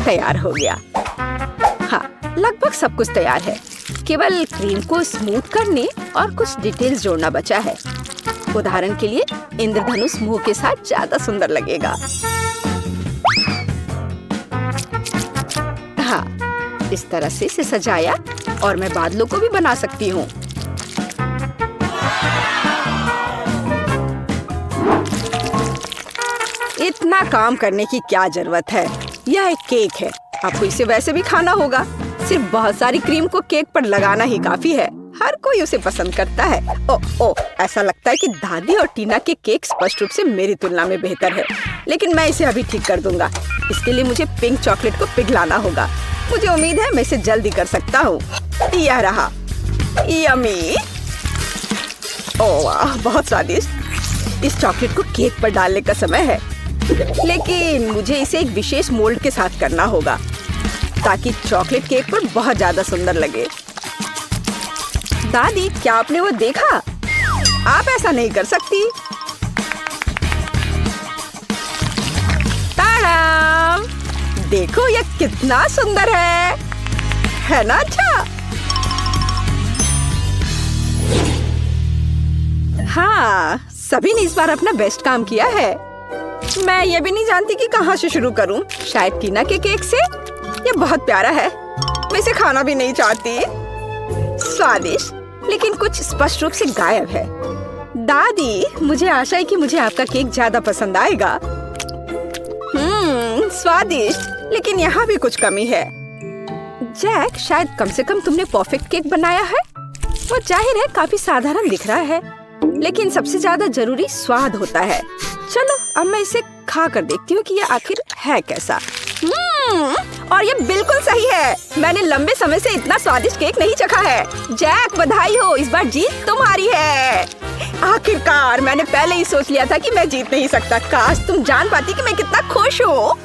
तैयार हो गया। हाँ, लगभग सब कुछ तैयार है। केवल क्रीम को स्मूथ करने और कुछ डिटेल्स जोड़ना बचा है। उदाहरण के लिए इंद्रधनुष मुंह के साथ ज्यादा सुंदर लगेगा। हाँ, इस तरह से इसे सजाया और मैं बादलों को भी बना सकती हूँ। इतना काम करने की क्या जरूरत है? यह एक केक है, आपको इसे वैसे भी खाना होगा। सिर्फ बहुत सारी क्रीम को केक पर लगाना ही काफी है। हर कोई उसे पसंद करता है। ओ, ऐसा लगता है कि दादी और टीना के केक स्पष्ट रूप से मेरी तुलना में बेहतर है, लेकिन मैं इसे अभी ठीक कर दूंगा। इसके लिए मुझे पिंक चॉकलेट को पिघलाना होगा। मुझे उम्मीद है मैं इसे जल्दी कर सकता हूँ। यह रहा, यम्मी। ओह वाह, बहुत स्वादिष्ट। इस चॉकलेट को केक पर डालने का समय है, लेकिन मुझे इसे एक विशेष मोल्ड के साथ करना होगा ताकि चॉकलेट केक पर बहुत ज्यादा सुंदर लगे। दादी, क्या आपने वो देखा? आप ऐसा नहीं कर सकती। ताड़ाम! देखो यह कितना सुंदर है ना? अच्छा, हाँ, सभी ने इस बार अपना बेस्ट काम किया है। मैं ये भी नहीं जानती कि कहाँ से शुरू करूं। शायद टीना के केक से। ये बहुत प्यारा है, मैं इसे खाना भी नहीं चाहती। स्वादिष्ट, लेकिन कुछ स्पष्ट रूप से गायब है। दादी, मुझे आशा है कि मुझे आपका केक ज्यादा पसंद आएगा। स्वादिष्ट, लेकिन यहाँ भी कुछ कमी है। जैक, शायद कम से कम तुमने परफेक्ट केक बनाया है। वो जाहिर है काफी साधारण दिख रहा है, लेकिन सबसे ज्यादा जरूरी स्वाद होता है। चलो, अब मैं इसे खा कर देखती हूँ कि ये आखिर है कैसा। और ये बिल्कुल सही है। मैंने लंबे समय से इतना स्वादिष्ट केक नहीं चखा है। जैक, बधाई हो, इस बार जीत तुम्हारी है। आखिरकार, मैंने पहले ही सोच लिया था कि मैं जीत नहीं सकता। काश तुम जान पाती कि मैं कितना खुश हूँ।